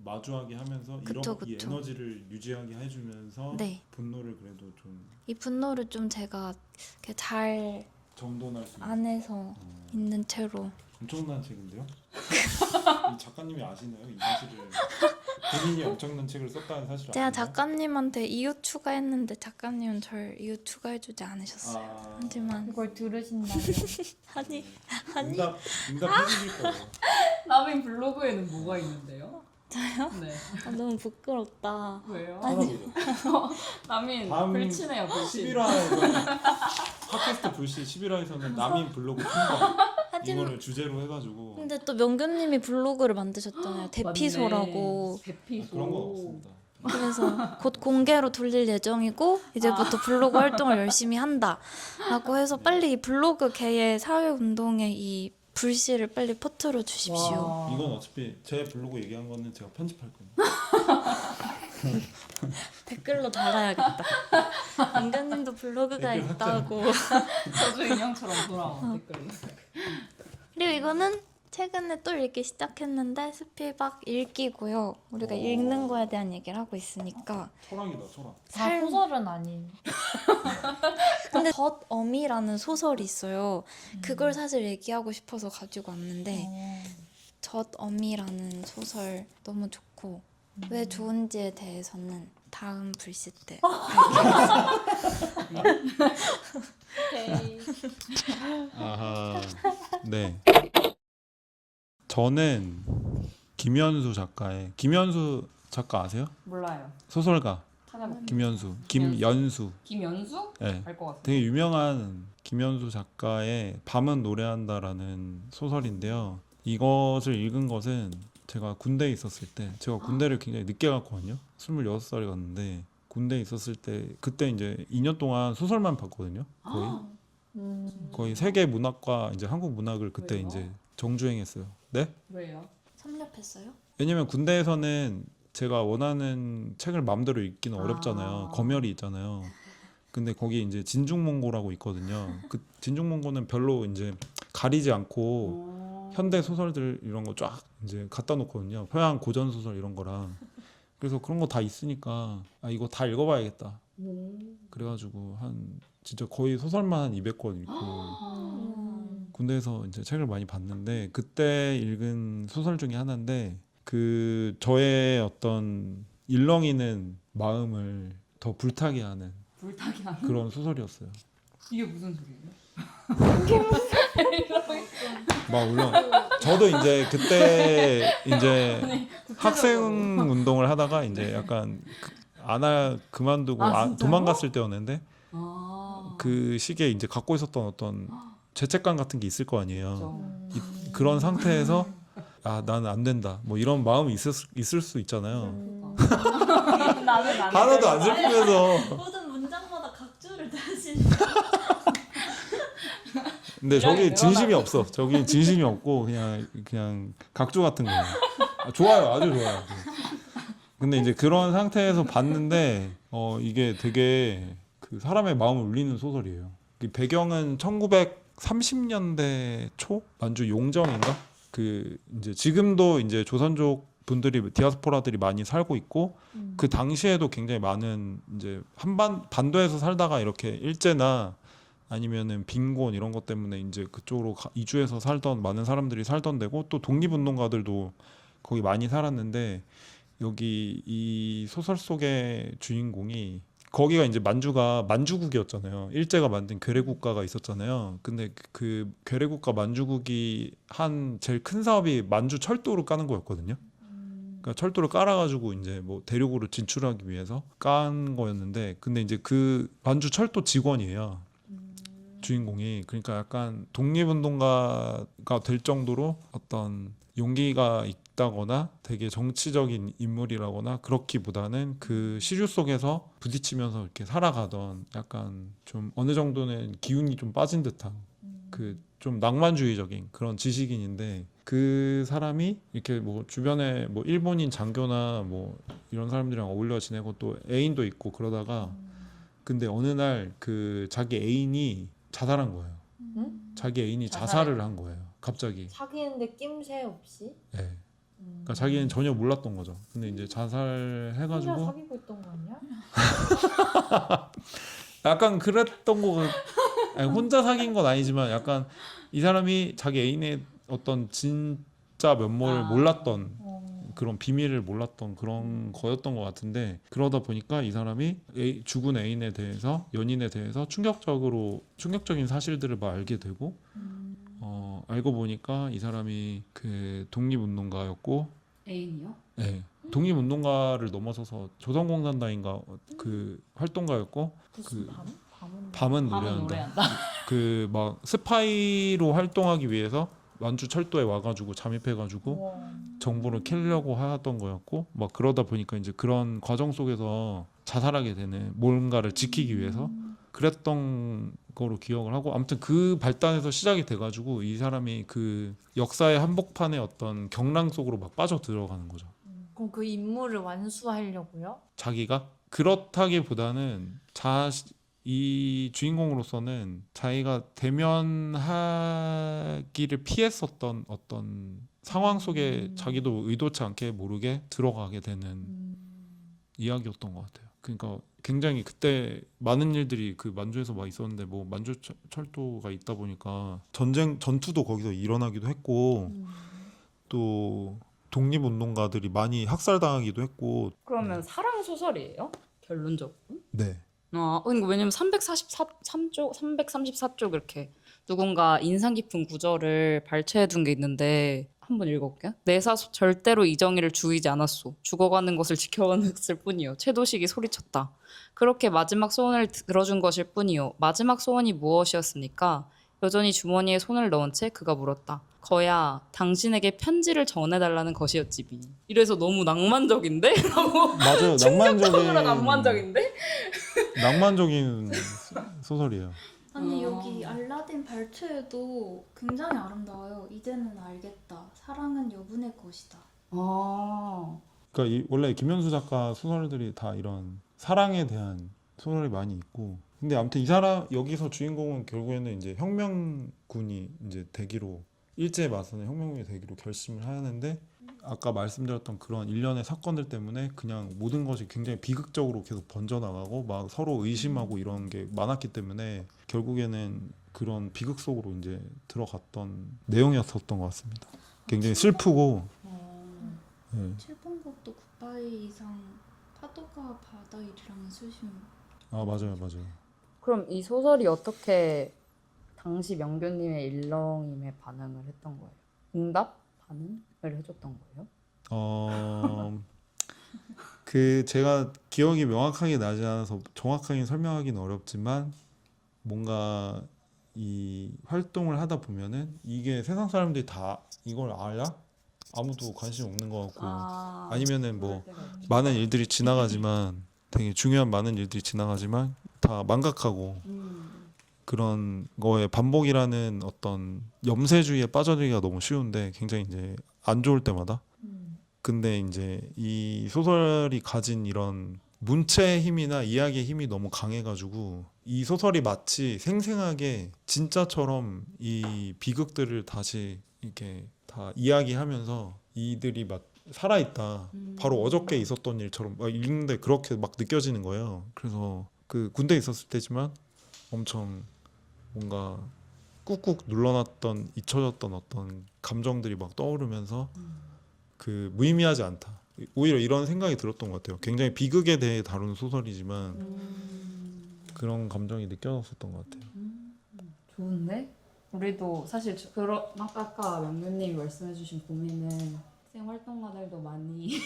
[SPEAKER 1] 마주하게 하면서
[SPEAKER 4] 그쵸,
[SPEAKER 1] 이
[SPEAKER 4] 그쵸.
[SPEAKER 1] 에너지를 유지하게 해주면서
[SPEAKER 4] 네.
[SPEAKER 1] 분노를 그래도 좀
[SPEAKER 4] 이 분노를 좀 제가 이렇게 잘
[SPEAKER 1] 정돈할 수 있는
[SPEAKER 4] 안에서 있는 채로
[SPEAKER 1] 엄청난 책인데요? 이 작가님이 아시나요? 이 사실을 본인이 엄청난 책을 썼다는 사실을
[SPEAKER 4] 제가
[SPEAKER 1] 아시나요?
[SPEAKER 4] 작가님한테 이유 추가했는데 작가님은 절 이유 추가해주지 않으셨어요. 하지만
[SPEAKER 2] 이걸 들으신다면
[SPEAKER 4] 아니
[SPEAKER 1] 응답해주실 거예요.
[SPEAKER 3] 남인 블로그에는 뭐가 있는데요?
[SPEAKER 4] 저요?
[SPEAKER 3] 네.
[SPEAKER 4] 너무 부끄럽다.
[SPEAKER 3] 왜요?
[SPEAKER 1] 찾아보죠.
[SPEAKER 3] 남인
[SPEAKER 1] 다음
[SPEAKER 3] 불치네요, 불치.
[SPEAKER 1] 11화에서 팟캐스트 불시 11화에서는 남인 블로그 풍경
[SPEAKER 4] 하지만
[SPEAKER 1] 이거를 주제로 해가지고
[SPEAKER 4] 근데 또 명규님이 블로그를 만드셨잖아요. 대피소라고.
[SPEAKER 3] 맞네. 대피소.
[SPEAKER 1] 그런 건 없습니다.
[SPEAKER 4] 그래서 곧 공개로 돌릴 예정이고 이제부터 블로그 활동을 열심히 한다라고 해서 빨리 이 블로그계의 사회운동의 이 불씨를 빨리 퍼뜨려 주십시오.
[SPEAKER 3] 와.
[SPEAKER 1] 이건 어차피 제 블로그 얘기한 거는 제가 편집할 거예요.
[SPEAKER 4] 댓글로 달아야겠다. 명규님도 블로그가
[SPEAKER 1] 댓글
[SPEAKER 4] 있다고.
[SPEAKER 3] 저주 인형처럼 돌아와 댓글이.
[SPEAKER 4] 그리고 이거는 최근에 또 읽기 시작했는데 스피박 읽기고요. 우리가 읽는 거에 대한 얘기를 하고 있으니까
[SPEAKER 1] 철학이다 철학.
[SPEAKER 2] 다 소설은 아닌.
[SPEAKER 4] 근데 젖어미라는 소설이 있어요. 그걸 사실 얘기하고 싶어서 가지고 왔는데 젖어미라는 소설 너무 좋고 왜 좋은지에 대해서는 다음 불시 때
[SPEAKER 1] 아하. 네. 저는 김연수 작가 아세요?
[SPEAKER 3] 몰라요.
[SPEAKER 1] 소설가
[SPEAKER 3] 찾아볼게요.
[SPEAKER 1] 김연수.
[SPEAKER 3] 김연수?
[SPEAKER 1] 네.
[SPEAKER 3] 알 것 같아요.
[SPEAKER 1] 되게 유명한 김연수 작가의 밤은 노래한다라는 소설인데요. 이것을 읽은 것은 제가 군대에 있었을 때 제가 군대를 굉장히 늦게 갔거든요. 26살에 갔는데 군대에 있었을 때 그때 이제 2년 동안 소설만 봤거든요. 거의 세계 문학과 이제 한국 문학을 그때
[SPEAKER 3] 왜요?
[SPEAKER 1] 이제 정주행했어요. 네?
[SPEAKER 3] 왜요?
[SPEAKER 4] 섭렵했어요?
[SPEAKER 1] 왜냐면 군대에서는 제가 원하는 책을 마음대로 읽기는 어렵잖아요. 검열이 있잖아요. 근데 거기 이제 진중몽고라고 있거든요. 그 진중몽고는 별로 이제 가리지 않고 현대 소설들 이런 거 쫙 이제 갖다 놓거든요. 서양 고전 소설 이런 거랑. 그래서 그런 거 다 있으니까 아 이거 다 읽어봐야겠다. 그래가지고 한 진짜 거의 소설만 한 200권 읽고 군대에서 이제 책을 많이 봤는데 그때 읽은 소설 중에 하나인데 그 저의 어떤 일렁이는 마음을 더 불타게 하는
[SPEAKER 3] 불타기 하는?
[SPEAKER 1] 그런 소설이었어요.
[SPEAKER 3] 이게 무슨 소리예요?
[SPEAKER 1] 막 물론 저도 이제 그때 이제 학생 운동을 하다가 이제 약간 그만두고
[SPEAKER 3] 진짜요?
[SPEAKER 1] 도망갔을 때였는데
[SPEAKER 3] 아.
[SPEAKER 1] 그 시기에 이제 갖고 있었던 어떤 죄책감 같은 게 있을 거 아니에요.
[SPEAKER 3] 그렇죠.
[SPEAKER 1] 그런 상태에서 아 나는 안 된다 뭐 이런 마음이 있을 수 있잖아요.
[SPEAKER 3] 나는
[SPEAKER 1] 하나도 안 슬프면서
[SPEAKER 4] 모든 문장마다 각주를 다시
[SPEAKER 1] 근데 저기
[SPEAKER 3] 이랑이
[SPEAKER 1] 진심이
[SPEAKER 3] 늘어나고.
[SPEAKER 1] 없어. 저기 진심이 없고 그냥 각주 같은 거예요. 좋아요, 아주 좋아요. 근데 이제 그런 상태에서 봤는데 이게 되게 그 사람의 마음을 울리는 소설이에요. 그 배경은 1930년대 초 만주 용정인가? 그 이제 지금도 이제 조선족 분들이 디아스포라들이 많이 살고 있고 그 당시에도 굉장히 많은 이제 반도에서 살다가 이렇게 일제나 아니면은 빈곤 이런 것 때문에 이제 그쪽으로 이주해서 살던 많은 사람들이 살던 데고 또 독립운동가들도 거기 많이 살았는데 여기 이 소설 속의 주인공이 거기가 이제 만주가 만주국이었잖아요. 일제가 만든 괴뢰국가가 있었잖아요. 근데 그 괴뢰국가 만주국이 한 제일 큰 사업이 만주 철도를 까는 거였거든요. 그러니까 철도를 깔아가지고 이제 뭐 대륙으로 진출하기 위해서 깐 거였는데, 근데 이제 그 만주 철도 직원이에요. 주인공이. 그러니까 약간 독립운동가가 될 정도로 어떤 용기가 있다거나 되게 정치적인 인물이라거나 그렇기보다는 그 시류 속에서 부딪히면서 이렇게 살아가던 약간 좀 어느 정도는 기운이 좀 빠진 듯한 그 좀 낭만주의적인 그런 지식인인데, 그 사람이 이렇게 뭐 주변에 뭐 일본인 장교나 뭐 이런 사람들이랑 어울려 지내고 또 애인도 있고 그러다가, 근데 어느 날 그 자기 애인이 자살한 거예요. 자기 애인이 자살을 한 거예요. 갑자기.
[SPEAKER 2] 사귀는데 낌새 없이?
[SPEAKER 1] 예. 그러니까 자기는 전혀 몰랐던 거죠. 근데 이제
[SPEAKER 2] 혼자
[SPEAKER 1] 자살해가지고
[SPEAKER 2] 사귀고 있던 거 아니야?
[SPEAKER 1] 약간 그랬던 거 아니, 혼자 사귄 건 아니지만 약간 이 사람이 자기 애인의 어떤 진짜 면모를 몰랐던 그런 비밀을 몰랐던 그런 거였던 것 같은데, 그러다 보니까 이 사람이 죽은 애인에 대해서, 연인에 대해서 충격적인 사실들을 막 알게 되고, 알고 보니까 이 사람이 그 독립운동가였고,
[SPEAKER 3] 애인이요?
[SPEAKER 1] 네, 독립운동가를 넘어서서 조선공산당인가 그 활동가였고,
[SPEAKER 2] 무슨
[SPEAKER 1] 그
[SPEAKER 2] 밤은
[SPEAKER 1] 밤은 노래한다. 그 막 스파이로 활동하기 위해서 만주 철도에 와가지고 잠입해가지고
[SPEAKER 2] 우와.
[SPEAKER 1] 정보를 캐려고 하던 거였고, 막 그러다 보니까 이제 그런 과정 속에서 자살하게 되는, 뭔가를 지키기 위해서 그랬던 거로 기억을 하고, 아무튼 그 발단에서 시작이 돼가지고 이 사람이 그 역사의 한복판에 어떤 경랑 속으로 막 빠져 들어가는 거죠.
[SPEAKER 2] 그럼 그 인물을 완수하려고요?
[SPEAKER 1] 자기가 그렇다기보다는 이 주인공으로서는 자기가 대면하기를 피했었던 어떤 상황 속에 자기도 의도치 않게 모르게 들어가게 되는 이야기였던 것 같아요. 그러니까 굉장히 그때 많은 일들이 그 만주에서 막 있었는데, 뭐 만주 철도가 있다 보니까 전투도 거기서 일어나기도 했고, 또 독립운동가들이 많이 학살당하기도 했고.
[SPEAKER 3] 그러면 사랑 소설이에요? 결론적으로?
[SPEAKER 1] 네.
[SPEAKER 3] 그러니까 왜냐면 334쪽 이렇게 누군가 인상 깊은 구절을 발췌해 둔 게 있는데 한번 읽어볼게요. 내사 절대로 이정희를 죽이지 않았소. 죽어가는 것을 지켜봤을 뿐이요. 최도식이 소리쳤다. 그렇게 마지막 소원을 들어준 것일 뿐이요. 마지막 소원이 무엇이었습니까? 여전히 주머니에 손을 넣은 채 그가 물었다. 거야, 당신에게 편지를 전해달라는 것이었지비. 이래서 너무 낭만적인데? 라고.
[SPEAKER 1] 맞아요.
[SPEAKER 3] 충격적으로 낭만적인데?
[SPEAKER 1] 낭만적인 소설이에요.
[SPEAKER 4] 아니 여기 알라딘 발췌에도 굉장히 아름다워요. 이제는 알겠다. 사랑은 여분의 것이다.
[SPEAKER 1] 그러니까 원래 김현수 작가 소설들이 다 이런 사랑에 대한 소설이 많이 있고, 근데 아무튼 이 사람 여기서 주인공은 결국에는 이제 혁명군이 이제 되기로, 일제에 맞서는 혁명군이 되기로 결심을 하는데, 아까 말씀드렸던 그런 일련의 사건들 때문에 그냥 모든 것이 굉장히 비극적으로 계속 번져나가고 막 서로 의심하고 이런 게 많았기 때문에 결국에는 그런 비극 속으로 이제 들어갔던 내용이었었던 것 같습니다. 굉장히 슬프고. 네.
[SPEAKER 4] 7번곡도 굿바이 이상 파도가 바다 일이라는 수심.
[SPEAKER 1] 아 맞아요.
[SPEAKER 3] 그럼 이 소설이 어떻게 당시 명교님의 일렁임에 반응을 했던 거예요? 응답? 반응을 해줬던 거예요?
[SPEAKER 1] 그 제가 기억이 명확하게 나지 않아서 정확하게 설명하기는 어렵지만, 뭔가 이 활동을 하다 보면은 이게 세상 사람들이 다 이걸 알아? 아무도 관심 없는 것 같고, 아니면은 뭐 많은 일들이 지나가지만, 되게 중요한 많은 일들이 지나가지만 다 망각하고 그런 거에 반복이라는 어떤 염세주의에 빠져들기가 너무 쉬운데, 굉장히 이제 안 좋을 때마다. 근데 이제 이 소설이 가진 이런 문체의 힘이나 이야기의 힘이 너무 강해가지고 이 소설이 마치 생생하게 진짜처럼 이 비극들을 다시 이렇게 다 이야기하면서 이들이 막 살아있다, 바로 어저께 있었던 일처럼 막 읽는데 그렇게 막 느껴지는 거예요. 그래서 그 군대에 있었을 때지만 엄청 뭔가 꾹꾹 눌러놨던 잊혀졌던 어떤 감정들이 막 떠오르면서 그 무의미하지 않다, 오히려 이런 생각이 들었던 것 같아요. 굉장히 비극에 대해 다루는 소설이지만 그런 감정이 느껴졌었던 것 같아요.
[SPEAKER 3] 좋은데? 우리도 사실 아까 명규님이 말씀해주신 고민은 학생 활동가들도 많이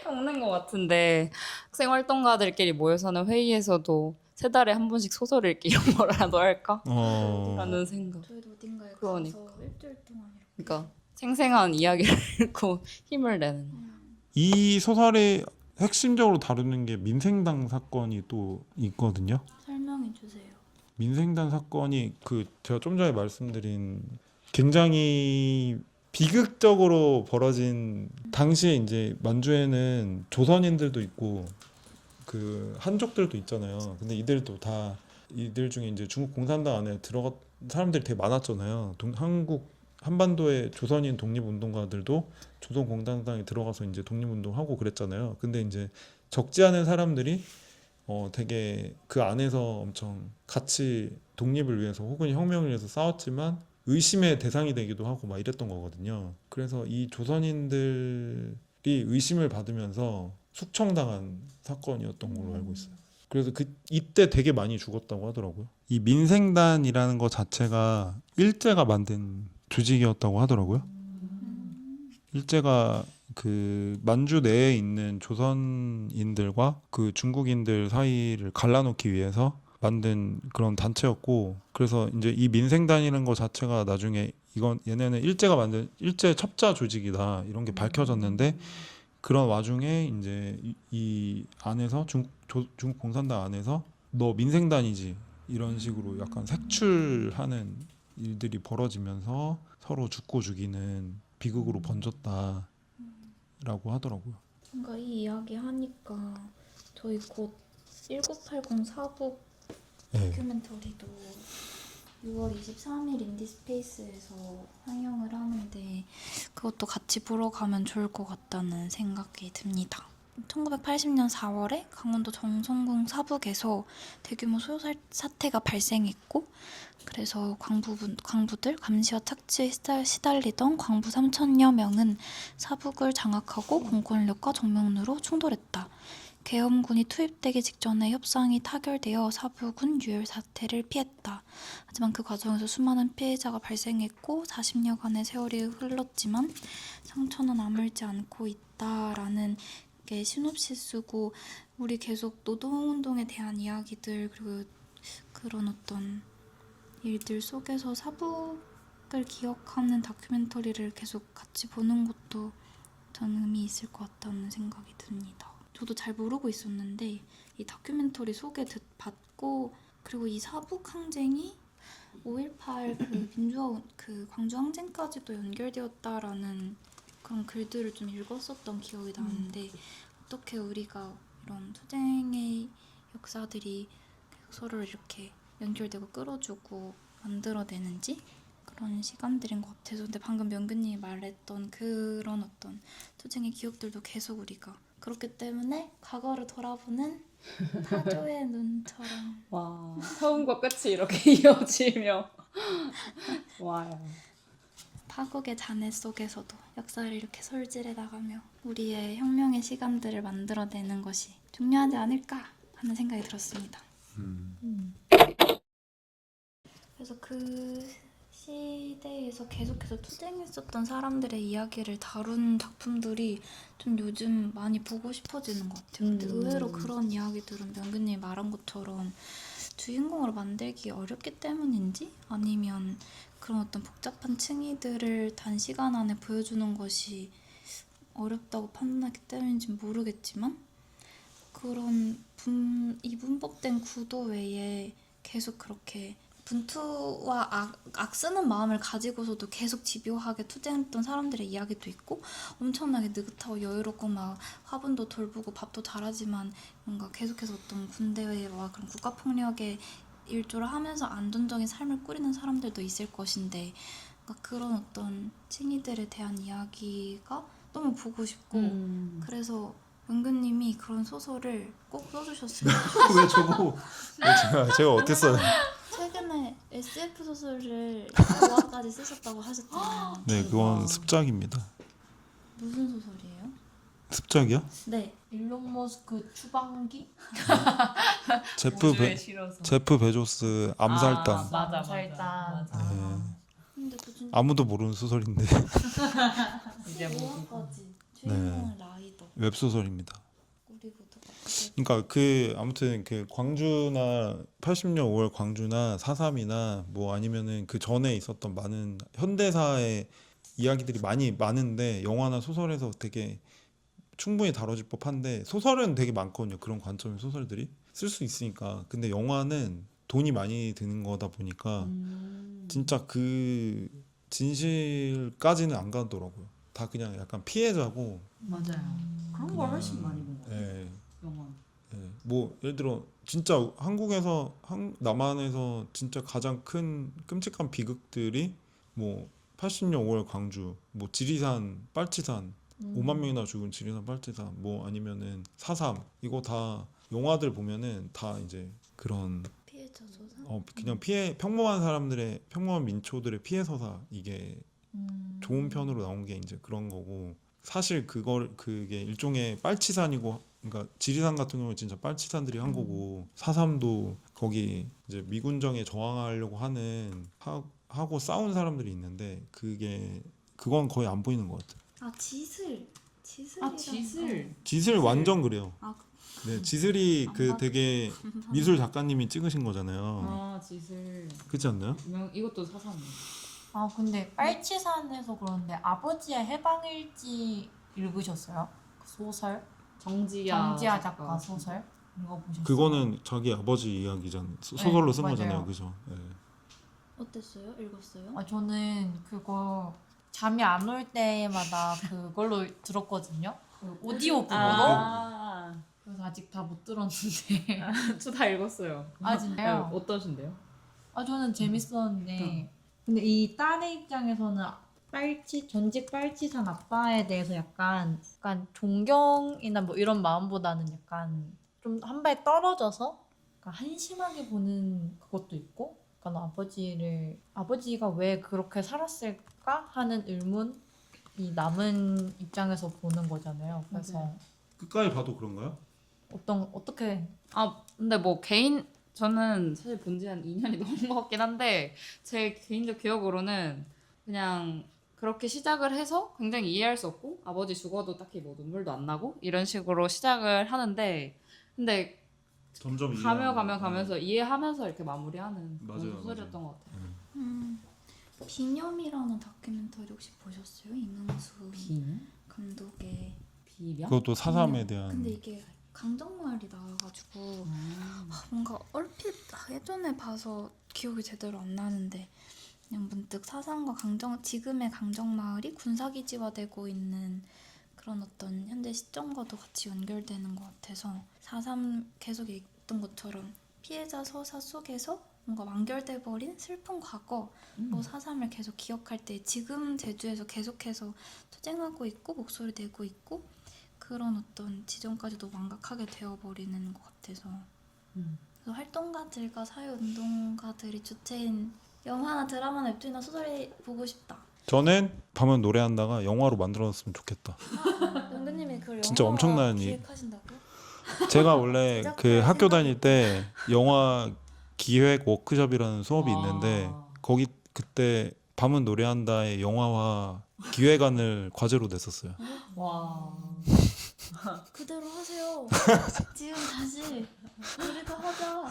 [SPEAKER 3] 겪는 것 같은데 학생 활동가들끼리 모여서는 회의에서도 3달에 한 번씩 소설 읽기 이런 거라도 할까? 라는 생각.
[SPEAKER 4] 저희도 어딘가에
[SPEAKER 3] 그러니까.
[SPEAKER 4] 가서 일주일 동안 이렇게
[SPEAKER 3] 그러니까 생생한 이야기를 읽고 힘을 내는.
[SPEAKER 1] 이 소설의 핵심적으로 다루는 게 민생당 사건이 또 있거든요.
[SPEAKER 4] 설명해 주세요.
[SPEAKER 1] 민생당 사건이 제가 좀 전에 말씀드린 굉장히 비극적으로 벌어진 당시에 이제 만주에는 조선인들도 있고 그 한족들도 있잖아요. 근데 이들 중에 이제 중국 공산당 안에 들어간 사람들이 되게 많았잖아요. 한반도의 조선인 독립운동가들도 조선 공산당에 들어가서 이제 독립운동하고 그랬잖아요. 근데 이제 적지 않은 사람들이 되게 그 안에서 엄청 같이 독립을 위해서 혹은 혁명을 위해서 싸웠지만 의심의 대상이 되기도 하고 막 이랬던 거거든요. 그래서 이 조선인들이 의심을 받으면서 숙청당한 사건이었던 걸로 알고 있어요. 그래서 이때 되게 많이 죽었다고 하더라고요. 이 민생단이라는 거 자체가 일제가 만든 조직이었다고 하더라고요. 일제가 그 만주 내에 있는 조선인들과 그 중국인들 사이를 갈라놓기 위해서 만든 그런 단체였고, 그래서 이제 이 민생단이라는 거 자체가 나중에 얘네는 일제가 만든 일제 첩자 조직이다 이런 게 밝혀졌는데, 그런 와중에 이제 이 안에서 중국 공산당 안에서 너 민생단이지 이런 식으로 약간 색출하는 일들이 벌어지면서 서로 죽고 죽이는 비극으로 번졌다라고 하더라고요.
[SPEAKER 4] 뭔가 이 이야기 하니까 저희 곧 1980 사북
[SPEAKER 1] 네.
[SPEAKER 4] 다큐멘터리도 6월 23일 인디스페이스에서 상영을 하는데 그것도 같이 보러 가면 좋을 것 같다는 생각이 듭니다. 1980년 4월에 강원도 정선궁 사북에서 대규모 소요 사태가 발생했고, 그래서 광부들 감시와 착취에 시달리던 광부 3천여 명은 사북을 장악하고 공권력과 정명로로 충돌했다. 계엄군이 투입되기 직전에 협상이 타결되어 사북은 유혈 사태를 피했다. 하지만 그 과정에서 수많은 피해자가 발생했고 40여간의 세월이 흘렀지만 상처는 아물지 않고 있다라는 게 시놉시스고, 우리 계속 노동운동에 대한 이야기들 그리고 그런 어떤 일들 속에서 사북을 기억하는 다큐멘터리를 계속 같이 보는 것도 저는 의미 있을 것 같다는 생각이 듭니다. 저도 잘 모르고 있었는데 이 다큐멘터리 소개 받고, 그리고 이 사북 항쟁이 5.18 그 민주화 그 광주 항쟁까지도 연결되었다라는 그런 글들을 좀 읽었었던 기억이 나는데, 어떻게 우리가 이런 투쟁의 역사들이 서로를 이렇게 연결되고 끌어주고 만들어내는지 그런 시간들인 것 같아서. 근데 방금 명규님이 말했던 그런 어떤 투쟁의 기억들도 계속 우리가 그렇기 때문에 과거를 돌아보는 타조의 눈처럼.
[SPEAKER 3] 와, 처음과 끝이 이렇게 이어지며 와요.
[SPEAKER 4] 파국의 잔해 속에서도 역사를 이렇게 솔질해 나가며 우리의 혁명의 시간들을 만들어내는 것이 중요하지 않을까 하는 생각이 들었습니다. 그래서 그 시대에서 계속해서 투쟁했었던 사람들의 이야기를 다룬 작품들이 좀 요즘 많이 보고 싶어지는 것 같아요. 근데 의외로 그런 이야기들은 명규님이 말한 것처럼 주인공으로 만들기 어렵기 때문인지, 아니면 그런 어떤 복잡한 층위들을 단시간 안에 보여주는 것이 어렵다고 판단하기 때문인지는 모르겠지만, 그런 이분법된 구도 외에 계속 그렇게 분투와 악쓰는 마음을 가지고서도 계속 집요하게 투쟁했던 사람들의 이야기도 있고, 엄청나게 느긋하고 여유롭고 막 화분도 돌보고 밥도 잘하지만 뭔가 계속해서 어떤 군대와 그런 국가폭력에 일조를 하면서 안정적인 삶을 꾸리는 사람들도 있을 것인데, 그러니까 그런 어떤 칭의들에 대한 이야기가 너무 보고 싶고, 그래서 명규님이 그런 소설을 꼭 써주셨으면 좋겠어요.
[SPEAKER 1] 왜 저보고 제가 어땠어요?
[SPEAKER 4] 최근에 SF 소설을 5화까지 쓰셨다고 하셨잖아요.
[SPEAKER 1] 네, 그건 습작입니다.
[SPEAKER 4] 무슨 소설이에요?
[SPEAKER 1] 습작이야?
[SPEAKER 4] 네.
[SPEAKER 2] 일론 머스크 추방기?
[SPEAKER 5] 우주에 실어서.
[SPEAKER 1] 제프 베조스 암살단.
[SPEAKER 5] 아, 맞아.
[SPEAKER 2] 암살단.
[SPEAKER 1] 네.
[SPEAKER 4] 근데 그 진짜
[SPEAKER 1] 아무도 모르는 소설인데
[SPEAKER 5] 이제 뭐
[SPEAKER 4] 뭐하지? 주인공은 라이더.
[SPEAKER 1] 웹소설입니다.
[SPEAKER 4] 우리보다
[SPEAKER 1] 그러니까 그 아무튼 그 광주나 80년 5월 광주나 4.3이나 뭐 아니면은 그 전에 있었던 많은 현대사의 이야기들이 많은데 영화나 소설에서 되게 충분히 다뤄질 법한데 소설은 되게 많거든요. 그런 관점의 소설들이 쓸 수 있으니까. 근데 영화는 돈이 많이 드는 거다 보니까 진짜 그 진실까지는 안 가더라고요. 다 그냥 약간 피해자고
[SPEAKER 5] 맞아요. 그런 걸 훨씬 많이 본 것 같아요.
[SPEAKER 1] 예.
[SPEAKER 5] 영화.
[SPEAKER 1] 뭐 예를 들어 진짜 한국에서 남한에서 진짜 가장 큰 끔찍한 비극들이 뭐 80년 5월 광주, 뭐 지리산, 빨치산 5만 명이나 죽은 지리산, 빨치산, 뭐 아니면은 4.3 이거 다 영화들 보면은 다 이제 그런
[SPEAKER 4] 피해자 조사.
[SPEAKER 1] 그냥 평범한 사람들의 평범한 민초들의 피해 서사 이게 좋은 편으로 나온 게 이제 그런 거고 사실 그게 일종의 빨치산이고 그러니까 지리산 같은 경우는 진짜 빨치산들이 한 거고 4.3도 거기 이제 미군정에 저항하려고 하고 싸운 사람들이 있는데 그건 거의 안 보이는 것 같아요.
[SPEAKER 4] 아 지슬.
[SPEAKER 5] 아 지슬.
[SPEAKER 1] 지슬 완전 그래요.
[SPEAKER 4] 아,
[SPEAKER 1] 네, 지슬이
[SPEAKER 4] 안
[SPEAKER 1] 그
[SPEAKER 4] 봤-
[SPEAKER 1] 되게 미술 작가님이 찍으신 거잖아요.
[SPEAKER 5] 아 지슬.
[SPEAKER 1] 그렇지 않나요?
[SPEAKER 5] 이것도 사상.
[SPEAKER 2] 아 근데 빨치산에서 그런데 아버지의 해방일지 읽으셨어요? 그 소설?
[SPEAKER 5] 정지야
[SPEAKER 2] 작가 소설? 이거 보셨어요?
[SPEAKER 1] 그거는 자기 아버지 이야기잖아요. 소설로 쓴
[SPEAKER 2] 맞아요.
[SPEAKER 1] 거잖아요. 그죠? 네.
[SPEAKER 4] 어땠어요? 읽었어요?
[SPEAKER 2] 아 저는 그거 잠이 안 올 때마다 그걸로 들었거든요. 그 오디오 북으로. 그래서 아직 다 못 들었는데.
[SPEAKER 5] 저 다 읽었어요.
[SPEAKER 2] 아 진짜요?
[SPEAKER 5] 어떠신데요?
[SPEAKER 2] 아 저는 재밌었는데 근데 이 딸의 입장에서는 전직 빨치산 아빠에 대해서 약간 존경이나 뭐 이런 마음보다는 약간 좀 한 발 떨어져서 약간 한심하게 보는 그것도 있고 약간 아버지가 왜 그렇게 살았을까 하는 의문이 남은 입장에서 보는 거잖아요. 그래서
[SPEAKER 5] 맞아요.
[SPEAKER 1] 끝까지 봐도 그런가요?
[SPEAKER 2] 어떻게
[SPEAKER 5] 아 근데 뭐 저는 사실 본 지 한 2년이 넘은 것 같긴 한데 제 개인적 기억으로는 그냥 그렇게 시작을 해서 굉장히 이해할 수 없고 아버지 죽어도 딱히 뭐 눈물도 안 나고 이런 식으로 시작을 하는데 근데
[SPEAKER 1] 점점
[SPEAKER 5] 가면서 이해하면서 이렇게 마무리하는 그런
[SPEAKER 1] 맞아요,
[SPEAKER 5] 소설이었던 것 같아요.
[SPEAKER 4] 비념이라는 다큐멘터리 혹시 보셨어요? 이문수 감독의
[SPEAKER 5] 비명?
[SPEAKER 1] 그것도 4.3에 대한
[SPEAKER 4] 근데 이게 강정마을이 나와가지고 뭔가 얼핏 예전에 봐서 기억이 제대로 안 나는데 그냥 문득 4.3과 지금의 강정마을이 군사기지화되고 있는 그런 어떤 현대 시점과도 같이 연결되는 것 같아서 4.3 계속 있던 것처럼 피해자 서사 속에서 뭔가 완결돼 버린 슬픈 과거 뭐 4.3을 계속 기억할 때 지금 제주에서 계속해서 투쟁하고 있고 목소리 내고 있고 그런 어떤 지점까지도 망각하게 되어버리는 것 같아서 그래서 활동가들과 사회운동가들이 주체인 영화나 드라마나 웹툰이나 소설이 보고 싶다.
[SPEAKER 1] 저는 밤은 노래한다가 영화로 만들어놨으면 좋겠다.
[SPEAKER 4] 연근님이 그걸
[SPEAKER 1] 진짜
[SPEAKER 4] 영화화
[SPEAKER 1] 엄청난
[SPEAKER 4] 기획하신다고요?
[SPEAKER 1] 제가 원래
[SPEAKER 4] 제작자의
[SPEAKER 1] 그 학교
[SPEAKER 4] 생각이
[SPEAKER 1] 다닐 때 영화 기획 워크숍이라는 수업이 있는데 거기 그때 밤은 노래한다의 영화화 기획안을 과제로 냈었어요.
[SPEAKER 5] 와.
[SPEAKER 4] 그대로 하세요. 지금 다시 우리도 하자.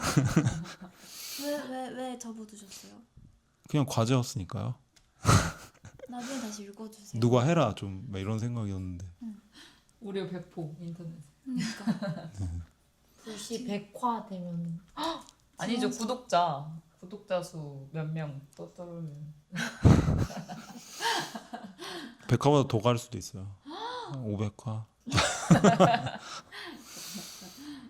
[SPEAKER 4] 왜 접어두셨어요?
[SPEAKER 1] 그냥 과제였으니까요.
[SPEAKER 4] 나중에 다시 읽어주세요.
[SPEAKER 1] 누가 해라 좀 막 이런 생각이었는데.
[SPEAKER 5] 우리 배포 인터넷.
[SPEAKER 4] 그러니까
[SPEAKER 2] 불시 100화 되면
[SPEAKER 5] 아니죠 구독자 수 몇 명 떠오르면.
[SPEAKER 1] 백화보다 더 갈 수도 있어요. 500화.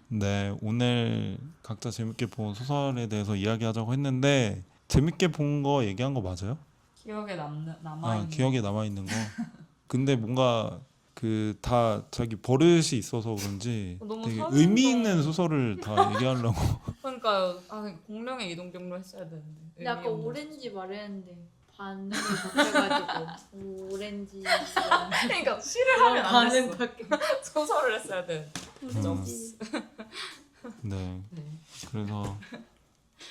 [SPEAKER 1] 네, 오늘 각자 재밌게 본 소설에 대해서 이야기하자고 했는데 재밌게 본 거 얘기한 거 맞아요?
[SPEAKER 5] 기억에 남아
[SPEAKER 1] 아,
[SPEAKER 5] 있는.
[SPEAKER 1] 기억에 남아 있는 거. 근데 뭔가 그 다 자기 버릇이 있어서 그런지
[SPEAKER 5] 너무
[SPEAKER 1] 되게
[SPEAKER 5] 설레서.
[SPEAKER 1] 의미 있는 소설을 다 얘기하려고.
[SPEAKER 5] 그러니까요. 공명의 이동 경로 했어야 되는데.
[SPEAKER 2] 근데 아까
[SPEAKER 5] 의미 없는
[SPEAKER 2] 오렌지 말했는데 반응을 바뀌어가지고 오렌지
[SPEAKER 5] 그러니까 시를 하면 안
[SPEAKER 2] 반응
[SPEAKER 5] 됐어.
[SPEAKER 2] 바뀌.
[SPEAKER 5] 소설을 했어야 돼.
[SPEAKER 2] 오렌지.
[SPEAKER 1] 네.
[SPEAKER 5] 네.
[SPEAKER 1] 그래서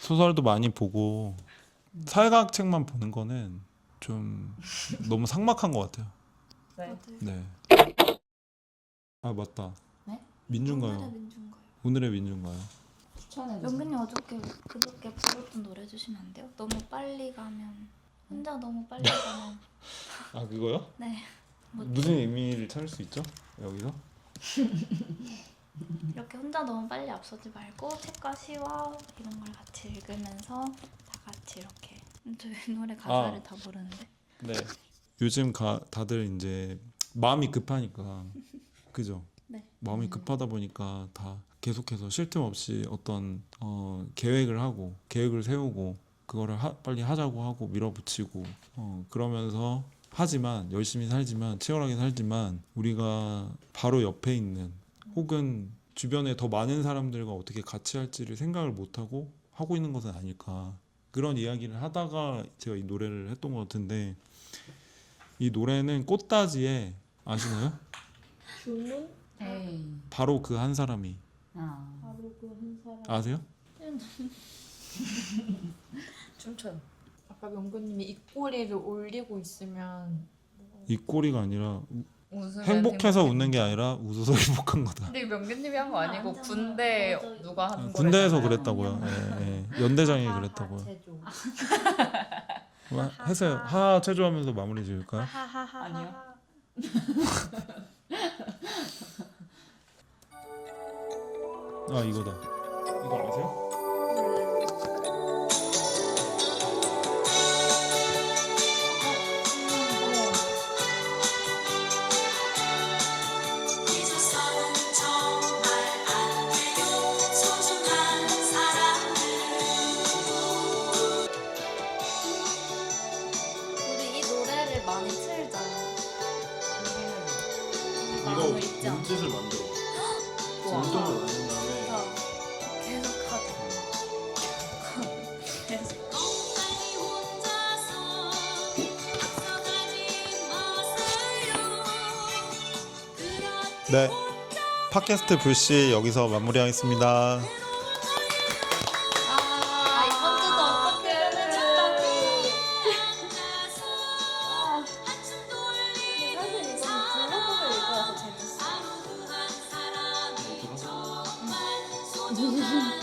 [SPEAKER 1] 소설도 많이 보고 사회과학 책만 보는 거는 좀 너무 삭막한 것 같아요.
[SPEAKER 5] 네.
[SPEAKER 1] 네. 아 맞다.
[SPEAKER 3] 네?
[SPEAKER 1] 민중가요.
[SPEAKER 4] 오늘의 민중가요.
[SPEAKER 1] 오늘의 민중가요.
[SPEAKER 3] 추천해주세요.
[SPEAKER 4] 명근님 어저께 그저께 부르던 노래 해주시면 안 돼요? 너무 빨리 가면 혼자 너무 빨리 가면
[SPEAKER 1] 아 그거요?
[SPEAKER 4] 네
[SPEAKER 1] 무슨 의미를 찾을 수 있죠? 여기서?
[SPEAKER 4] 이렇게 혼자 너무 빨리 앞서지 말고 책과 시와 이런 걸 같이 읽으면서 다 같이 이렇게 저희 노래 가사를 다 모르는데
[SPEAKER 1] 네. 요즘 다들 이제 마음이 급하니까 그죠?
[SPEAKER 4] 네.
[SPEAKER 1] 마음이 급하다 보니까 다 계속해서 쉴 틈 없이 어떤 계획을 세우고 그거를 빨리 하자고 하고 밀어붙이고 그러면서 하지만 열심히 살지만 치열하게 살지만 우리가 바로 옆에 있는 혹은 주변에 더 많은 사람들과 어떻게 같이 할지를 생각을 못하고 하고 있는 것은 아닐까 그런 이야기를 하다가 제가 이 노래를 했던 것 같은데 이 노래는 꽃다지에 아시나요?
[SPEAKER 2] 주문
[SPEAKER 3] 에이.
[SPEAKER 1] 바로 그 한 사람이
[SPEAKER 3] 아.
[SPEAKER 2] 바로 그 한 사람.
[SPEAKER 1] 아세요?
[SPEAKER 3] 춤춰요.
[SPEAKER 2] 아까 명근님이 입꼬리를 올리고 있으면
[SPEAKER 1] 이 꼬리가 아니라
[SPEAKER 5] 웃으면
[SPEAKER 1] 행복해서
[SPEAKER 5] 행복해.
[SPEAKER 1] 웃는 게 아니라 웃어서 행복한 거다.
[SPEAKER 5] 근데 이거 명근님이 한 거 아니고
[SPEAKER 4] 완전
[SPEAKER 5] 군대
[SPEAKER 4] 맞아요.
[SPEAKER 5] 누가 한 거래잖아요.
[SPEAKER 1] 군대에서 그랬다고요. 예, 예. 연대장이 그랬다고요.
[SPEAKER 2] 체조.
[SPEAKER 1] 해서요. 하하 체조하면서 마무리 지을까요?
[SPEAKER 2] 하하하하.
[SPEAKER 5] 아니요.
[SPEAKER 1] 아 이거다. 이거 아세요?
[SPEAKER 6] 잊어서는 정말 안 돼요 소중한 사람들
[SPEAKER 4] 우리 이 노래를 많이 틀자. 마음을 잊지 않고
[SPEAKER 1] 몸짓을 만들어.
[SPEAKER 5] 우와.
[SPEAKER 1] 운동을 만든 다음에
[SPEAKER 4] 계속 하자. 계속.
[SPEAKER 6] 엉망이 혼자서 앞서가지 마세요 그렇게
[SPEAKER 1] 네. 팟캐스트 불씨 여기서 마무리하겠습니다.
[SPEAKER 4] 아 이번 주도 어떻게 해냈다니.
[SPEAKER 6] 한숨 돌리는
[SPEAKER 4] 사실 이건 블로그를 읽어서 재밌어.
[SPEAKER 6] 아무도 한 사람이 정말 소중한